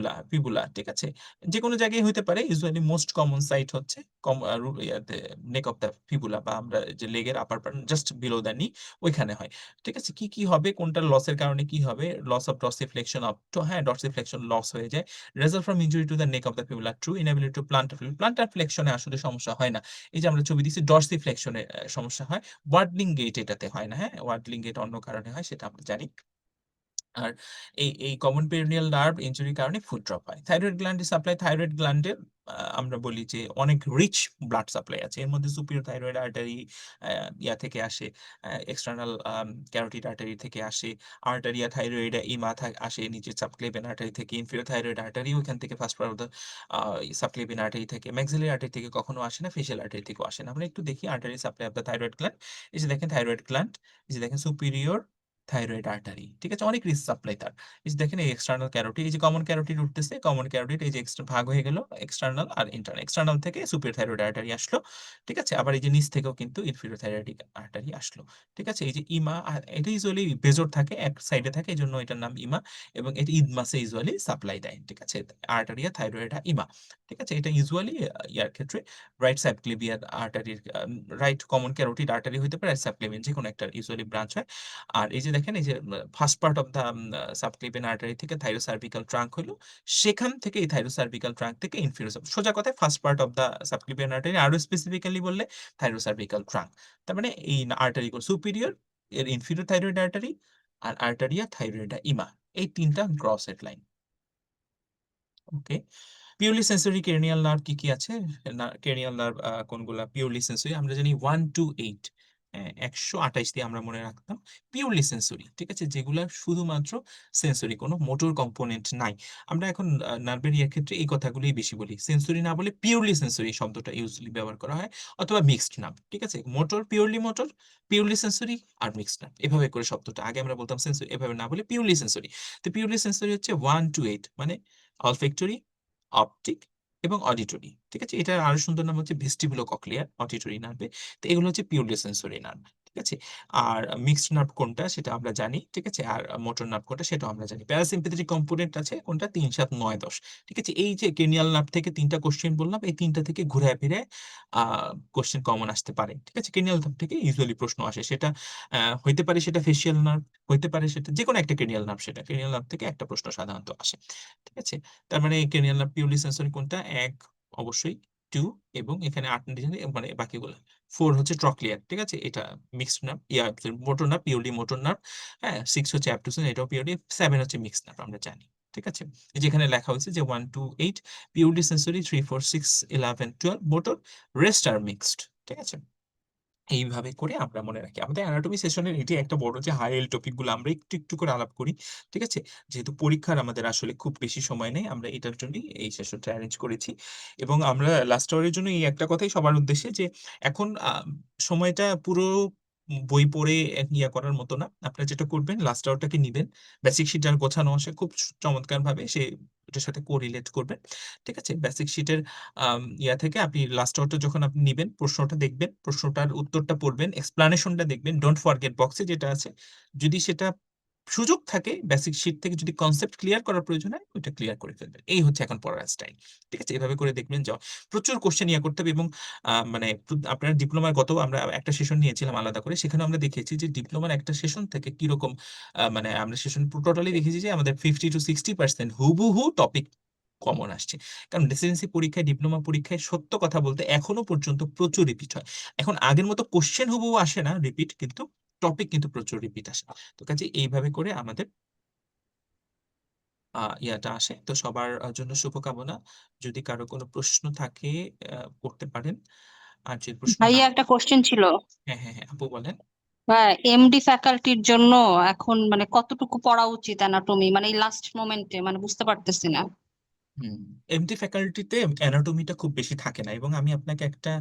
ফিবুলা, ঠিক আছে? যেকোনো জায়গায় হইতে পারে। ইউজুয়ালি মোস্ট কমন সাইট হচ্ছে কম আ রু ইয়াতে নেক অফ দ্য ফিবুলা বা আমরা যে লেগের upper part just below the knee ওইখানে হয়। ঠিক আছে? কি হবে? কোনটার লসের কারণে কি হবে? লস অফ ডর্সিফ্লেকশন অফ হ্যাঁ, ডর্সিফ্লেকশন লস হয়ে যায়। Result from injury to the neck of the fibula through inability to plantar ফ্লেকশনে আসলে সমস্যা হয় না। এই যে আমরা ছবি দিছি ডর্সিফ্লেকশনে সমস্যা হয়। ওয়াডলিং গেট এটাতে হয় না, হ্যাঁ? ওয়াডলিং গেট অন্য কারণে হয় সেটা আমরা জানি। আর এই কমন পেরিনিয়াল নার্ভ ইনজুরির কারণে ফুট ড্রপ হয়। থাইরয়েড গ্ল্যান্ডের সাপ্লাই থাইরয়েড গ্ল্যান্ডের আমরা বলি যে অনেক রিচ ব্লাড সাপ্লাই আছে। এর মধ্যে সুপিরিয়র থাইরয়েড আর্টারি ইয়া থেকে আসে, এক্সটার্নাল ক্যারোটিড আর্টারি থেকে আসে, আর্টারিয়া থাইরয়েডা ইমা আসে নিচের সাবক্লেভিয়ান আর্টারি থেকে, ইনফেরিয়র থাইরয়েড আর্টারিও এখান থেকে first part of the subclavian artery থেকে, ম্যাক্সিলারি আর্টারি থেকে কখনো আসে না, ফেশিয়াল আর্টারি থেকেও আসে না। আমরা একটু দেখি artery supply of the thyroid gland. এই যে দেখেন থাইরয়েড গ্ল্যান্ড, এই যে দেখেন সুপিরিয়র থাইরয়েড আর্টারি। ঠিক আছে? অনেক রিচ সাপ্লাই তার। এই যে দেখেন এই এক্সটার্নাল ক্যারোটিড, এই যে কমন ক্যারোটিড উঠতেছে, কমন ক্যারোটিড এই যে ভাগ হয়ে গেল এক্সটার্নাল আর ইন্টারনাল। এক্সটার্নাল থেকে সুপিরিয়র থাইরয়েড আর্টারি আসলো। ঠিক আছে? আবার এই যে নিচ থেকেও কিন্তু ইনফেরিয়র থাইরয়েডিক আর্টারি আসলো। ঠিক আছে? এই যে ইমা এটা ইউজুয়ালি বেজোর থাকে, এক সাইডে থাকে এজন্য এটার নাম ইমা এবং এটা ইদমাসে ইউজুয়ালি সাপ্লাই দেয়। ঠিক আছে? আর্টারিয়া থাইরয়েডা ইমা। ঠিক আছে? এটা ইউজুয়ালি ইয়ার ক্ষেত্রে রাইট সাবক্লেভিয়ান আর্টারির রাইট কমন ক্যারোটিড আর্টারি হইতে পারে, সাবক্লেভিয়ান যেকোনো একটা ইউজুয়ালি ব্রাঞ্চ হয়। আর এই যে দেখেন এই যে first part of the subclavian artery থেকে থাইরোসার্ভিক্যাল ট্রাঙ্ক হইলো। সেখান থেকে এই থাইরোসার্ভিক্যাল ট্রাঙ্ক থেকে ইনফেরিয়র সোজা কথায় first part of the subclavian artery আরো স্পেসিফিক্যালি বললে থাইরোসার্ভিক্যাল ট্রাঙ্ক। তার মানে এই আর্টারি গুলো সুপিরিয়র এর ইনফেরিয়র থাইরয়েড আর্টারি আর আর্টারিয়া থাইরয়েডা ইমা এই ৩ টা গ্রসেট লাইন। ওকে। পিউরলি সেন্সরি ক্রেনিয়াল নার্ভ কি আছে? ক্রেনিয়াল নার্ভ কোনগুলা? পিউরলি সেন্সরি আমরা জানি 1 to 8 হ্যাঁ? ১২৮ দিয়ে আমরা মনে রাখতাম। পিউরলি সেন্সরি, ঠিক আছে? যেগুলা শুধুমাত্র সেন্সরি, কোনো মোটর কম্পোনেন্ট নাই। আমরা এখন নার্ভের ইয়ার ক্ষেত্রে এই কথাগুলোই বেশি বলি। সেন্সরি না বলে পিউরলি সেন্সরি শব্দটা ইউজুয়ালি ব্যবহার করা হয় অথবা মিক্সড নার্ভ, ঠিক আছে? মোটর, পিউরলি সেন্সরি আর মিক্সড নার্ভ। এভাবে করে শব্দটা আগে আমরা বলতাম সেন্সরি, এভাবে না বলে পিউরলি সেন্সরি। তো পিউরলি সেন্সরি হচ্ছে 1 to 8 মানে অলফ্যাক্টরি, অপটিক এবং অডিটরি। ঠিক আছে? এটার আরো সুন্দর নাম হচ্ছে ভেস্টিবুলো-কক্লিয়ার অডিটরি নার্ভে। তো এগুলো হচ্ছে পিউরলি সেন্সরি নার্ভ। ঠিক আছে? আর মিক্সড নার্ভ কোনটা সেটা আমরা জানি। ঠিক আছে? আর মোটর নার্ভ কোনটা সেটাও আমরা জানি। প্যারাসিম্প্যাথেটিক কম্পোনেন্ট আছে কোনটা? ৩, ৭, ৯, ১০। ঠিক আছে? এই যে ক্রেনিয়াল নার্ভ থেকে ৩ টা কোয়েশ্চেন বললাম, এই ৩ টা থেকে ঘুরায় ফিরায় আ কোয়েশ্চেন কমন আসতে পারে। ঠিক আছে? ক্রেনিয়াল নার্ভ থেকে ইউজুয়ালি প্রশ্ন আসে। সেটা হইতে পারে সেটা ফেসিয়াল নার্ভ, হইতে পারে সেটা যেকোনো একটা ক্রেনিয়াল নার্ভ সেটা। ক্রেনিয়াল নার্ভ থেকে একটা প্রশ্ন সাধারণত আসে। ঠিক আছে? তার মানে ক্রেনিয়াল নার্ভ পিউরলি সেন্সরি কোনটা? ১ অবশ্যই, ২ এবং এখানে ৮ মানে বাকিগুলা। ৪ হচ্ছে ট্রক্লিয়ার। ঠিক আছে? এটা mixed nerve motor nerve, purely motor nerve. হ্যাঁ? ৬ হচ্ছে অ্যাবডুসেন এটাও পিউরলি। ৭ হচ্ছে মিক্সড নার্ভ আমরা জানি। ঠিক আছে? এই যে এখানে লেখা হয়েছে যে ১ to ৮ purely sensory, ৩, ৪, ৬, ১১, ১২ motor, rest are mixed. ঠিক আছে? এইভাবে করে আমরা মনে রাখি। আমাদের অ্যানাটমি সেশনের এটি একটা বড় যে হাই এল টপিক গুলো আমরা একটু করে আলাপ করি। ঠিক আছে? যেহেতু পরীক্ষার আমাদের আসলে খুব বেশি সময় নেই, আমরা এটার জন্যই এই সেশনটা এরেঞ্জ করেছি। এবং আমরা লাস্ট আওয়ার এর জন্য এই একটা কথাই সবার উদ্দেশ্যে যে এখন সময়টা পুরো বই পড়ে ইয়া করার মতো না। আপনারা যেটা করবেন লাস্ট আওয়ারটাকে নিবেন। বেসিক শিট যার গোছানো আসে খুব চমৎকারভাবে সে এটার সাথে কোরিলেট করবে। ঠিক আছে? বেসিক শিটের ইয়া থেকে আপনি লাস্ট আউটটা যখন আপনি নিবেন, প্রশ্নটা দেখবেন, প্রশ্নটার উত্তরটা পড়বেন, এক্সপ্লানেশনটা দেখবেন। ডোন্ট ফরগেট বক্সে যেটা আছে, যদি সেটা সুযোগ থাকে বেসিক শিট থেকে যদি কনসেপ্ট ক্লিয়ার করার প্রয়োজন হয় ওইটা ক্লিয়ার করে ফেলবেন। এই হচ্ছে এখন পড়ার স্টাইল। ঠিক আছে? এভাবে করে দেখবেন যে প্রচুর কোয়েশ্চেন করতে হবে এবং মানে আপনার ডিপ্লোমার গত আমরা একটা সেশন নিয়েছিলাম আলাদা করে। সেখানে আমরা দেখিয়েছি যে ডিপ্লোমার একটা সেশন থেকে কিরকম মানে আমরা সেশন টোটালি দেখেছি যে আমাদের 50-60% হুবহু টপিক কমন আসছে। কারণ রেসিডেন্সি পরীক্ষায়, ডিপ্লোমা পরীক্ষায় সত্য কথা বলতে এখনো পর্যন্ত প্রচুর রিপিট হয়। এখন আগের মতো কোয়েশ্চেন হুবহু আসে না রিপিট, কিন্তু টপিক কিন্তু প্রচুর রিপিট আসে। তো কাজে এইভাবে করে আমাদের ইয়াটা আসে। তো সবার জন্য শুভকামনা। যদি কারো কোনো প্রশ্ন থাকে করতে পারেন। আর যদি প্রশ্ন না ভাইয়া একটা কোশ্চেন ছিল। হ্যাঁ, হ্যাঁ, হ্যাঁ, আপু বলেন। এমডি ফ্যাকাল্টির জন্য এখন মানে কতটুকু পড়া উচিত অ্যানাটমি, মানে এই লাস্ট মোমেন্টে, মানে বুঝতে পারতেছি না। হুম, এমডি ফ্যাকাল্টিতে অ্যানাটমিটা খুব বেশি থাকে না এবং আমি আপনাকে একটা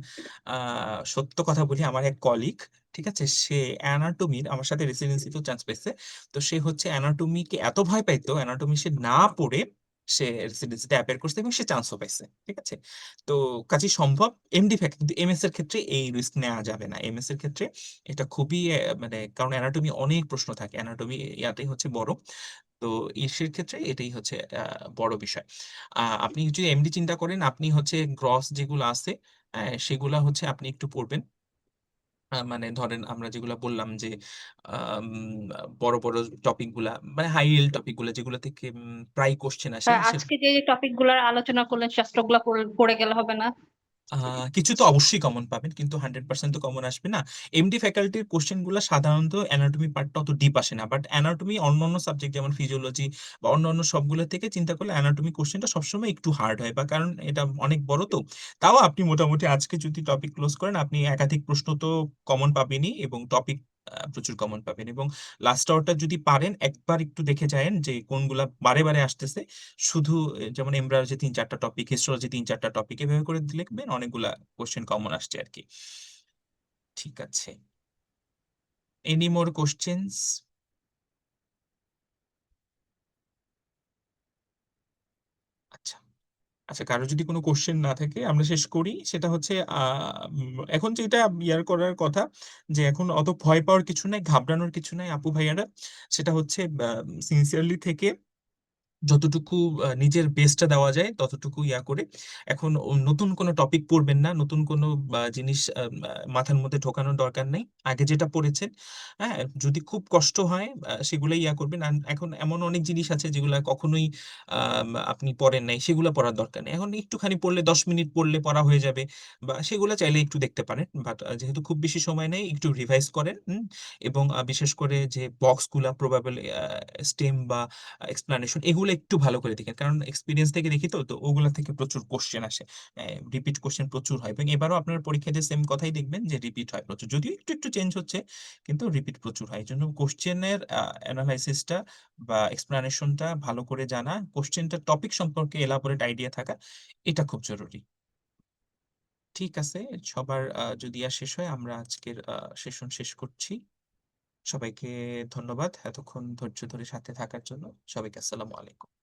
সত্য কথা বলি। আমার এক কলিগ, ঠিক আছে, সে অ্যানাটমির আমার সাথে রেসিডেন্সিতেও চান্স পেয়েছে। তো সে হচ্ছে অ্যানাটমিকে এত ভয় পাইতো, অ্যানাটমি সে না পড়ে সে রেসিডেন্সিতে অ্যাপিয়ার করছে এবং সে চান্সও পাইছে। ঠিক আছে? তো কাজেই সম্ভব এমডি ফ্যাক, কিন্তু এমএস এর ক্ষেত্রে এই রিস্ক নেওয়া যাবে না। এমএস এর ক্ষেত্রে এটা খুবই মানে কারণ অ্যানাটমি অনেক প্রশ্ন থাকে, অ্যানাটমি ইয়াটাই হচ্ছে বড়। তো ইসের ক্ষেত্রে এটাই হচ্ছে বড় বিষয়। আপনি যদি এমডি চিন্তা করেন, আপনি হচ্ছে গ্রস যেগুলো আছে সেগুলা হচ্ছে আপনি একটু পড়বেন। মানে ধরেন আমরা যেগুলা বললাম যে আম বড়, বড় টপিক গুলা মানে হাই yield টপিক গুলা যেগুলো থেকে প্রায় কোয়েশ্চেন আসে সে আজকে যে টপিক গুলার আলোচনা করলেন শাস্ত্রগুলা পড়ে গেলে হবে না? আ কিছু তো অবশ্যই কমন পাবেন, কিন্তু 100% তো কমন আসবে না। এমডি ফ্যাকাল্টির কোয়েশ্চেন গুলা সাধারণত অ্যানাটমি পার্টটা অত ডিপ আসে না। বাট অ্যানাটমি অন্যান্য সাবজেক্ট যেমন ফিজিওলজি বা অন্যান্য সবগুলো থেকে চিন্তা করলে অ্যানাটমি কোয়েশ্চেনটা সবসময় একটু হার্ড হয়, বা কারণ এটা অনেক বড় তো। তাও আপনি মোটামুটি আজকে যদি টপিক ক্লোজ করেন, আপনি একাধিক প্রশ্ন তো কমন পাবেনই এবং টপিক প্রচুর কমন পাবেন। এবং লাস্ট আওয়ারটা যদি পারেন একবার একটু দেখে যায়েন যে কোনগুলা বারে, বারে আসতেছে। শুধু যেমন এমব্রায়োলজি ৩-৪ টা টপিক, হিস্টোলজি ৩-৪ টা টপিক এভাবে করে লিখবেন, অনেকগুলা কোয়েশ্চেন কমন আসছে আরকি। ঠিক আছে। Any more questions? আচ্ছা। আচ্ছা, কারো যদি কোনো কোয়েশ্চেন না থাকে আমরা শেষ করি। সেটা হচ্ছে এখন যেটা ইয়ার করার কথা যে এখন অত ভয় পাওয়ার কিছু নাই, ঘাবড়ানোর কিছু নাই আপু ভাইয়ারা। সেটা হচ্ছে সিনসিয়ারলি থেকে যতটুকু নিজের বেস্টটা দেওয়া যায় ততটুকু ইয়া করে এখন নতুন কোনো টপিক পড়বেন না। নতুন কোনো জিনিস মাথার মধ্যে ঢোকানোর দরকার নেই। আগে যেটা পড়েছেন, হ্যাঁ? যদি খুব কষ্ট হয় সেগুলাই ইয়া করবেন। এখন এমন অনেক জিনিস আছে যেগুলা কখনোই আপনি পড়েন নাই, সেগুলা পড়ার দরকার নেই। এখন একটুখানি পড়লে ১০ মিনিট পড়লে পড়া হয়ে যাবে, বা সেগুলা চাইলে একটু দেখতে পারেন। বাট যেহেতু খুব বেশি সময় নেই একটু রিভাইজ করেন, এবং বিশেষ করে যে বক্সগুলা প্রবাবল স্টেম বা এক্সপ্লানেশন এগুলো একটু ভালো করে দেখেন। কারণ এক্সপেরিয়েন্স থেকে দেখি তো, ওগুলা থেকে প্রচুর কোয়েশ্চেন আসে। রিপিট কোয়েশ্চেন প্রচুর হয় এবং এবারও আপনার পরীক্ষায় যে সেম কথাই দেখবেন যে রিপিট হয় প্রচুর। যদিও একটু, একটু চেঞ্জ হচ্ছে, কিন্তু রিপিট প্রচুর হয়। এজন্য কোয়েশ্চেনের এনালাইসিসটা বা এক্সপ্লানেশনটা ভালো করে জানা, কোয়েশ্চেনটার টপিক সম্পর্কে এলাবোরেট আইডিয়া থাকা, এটা খুব জরুরি। ঠিক আছে? সবার যদি শেষ হয় আমরা আজকের সেশন শেষ করছি। সবাইকে ধন্যবাদ এতক্ষণ ধৈর্য ধরে সাথে থাকার জন্য। সবাইকে আসসালামু আলাইকুম।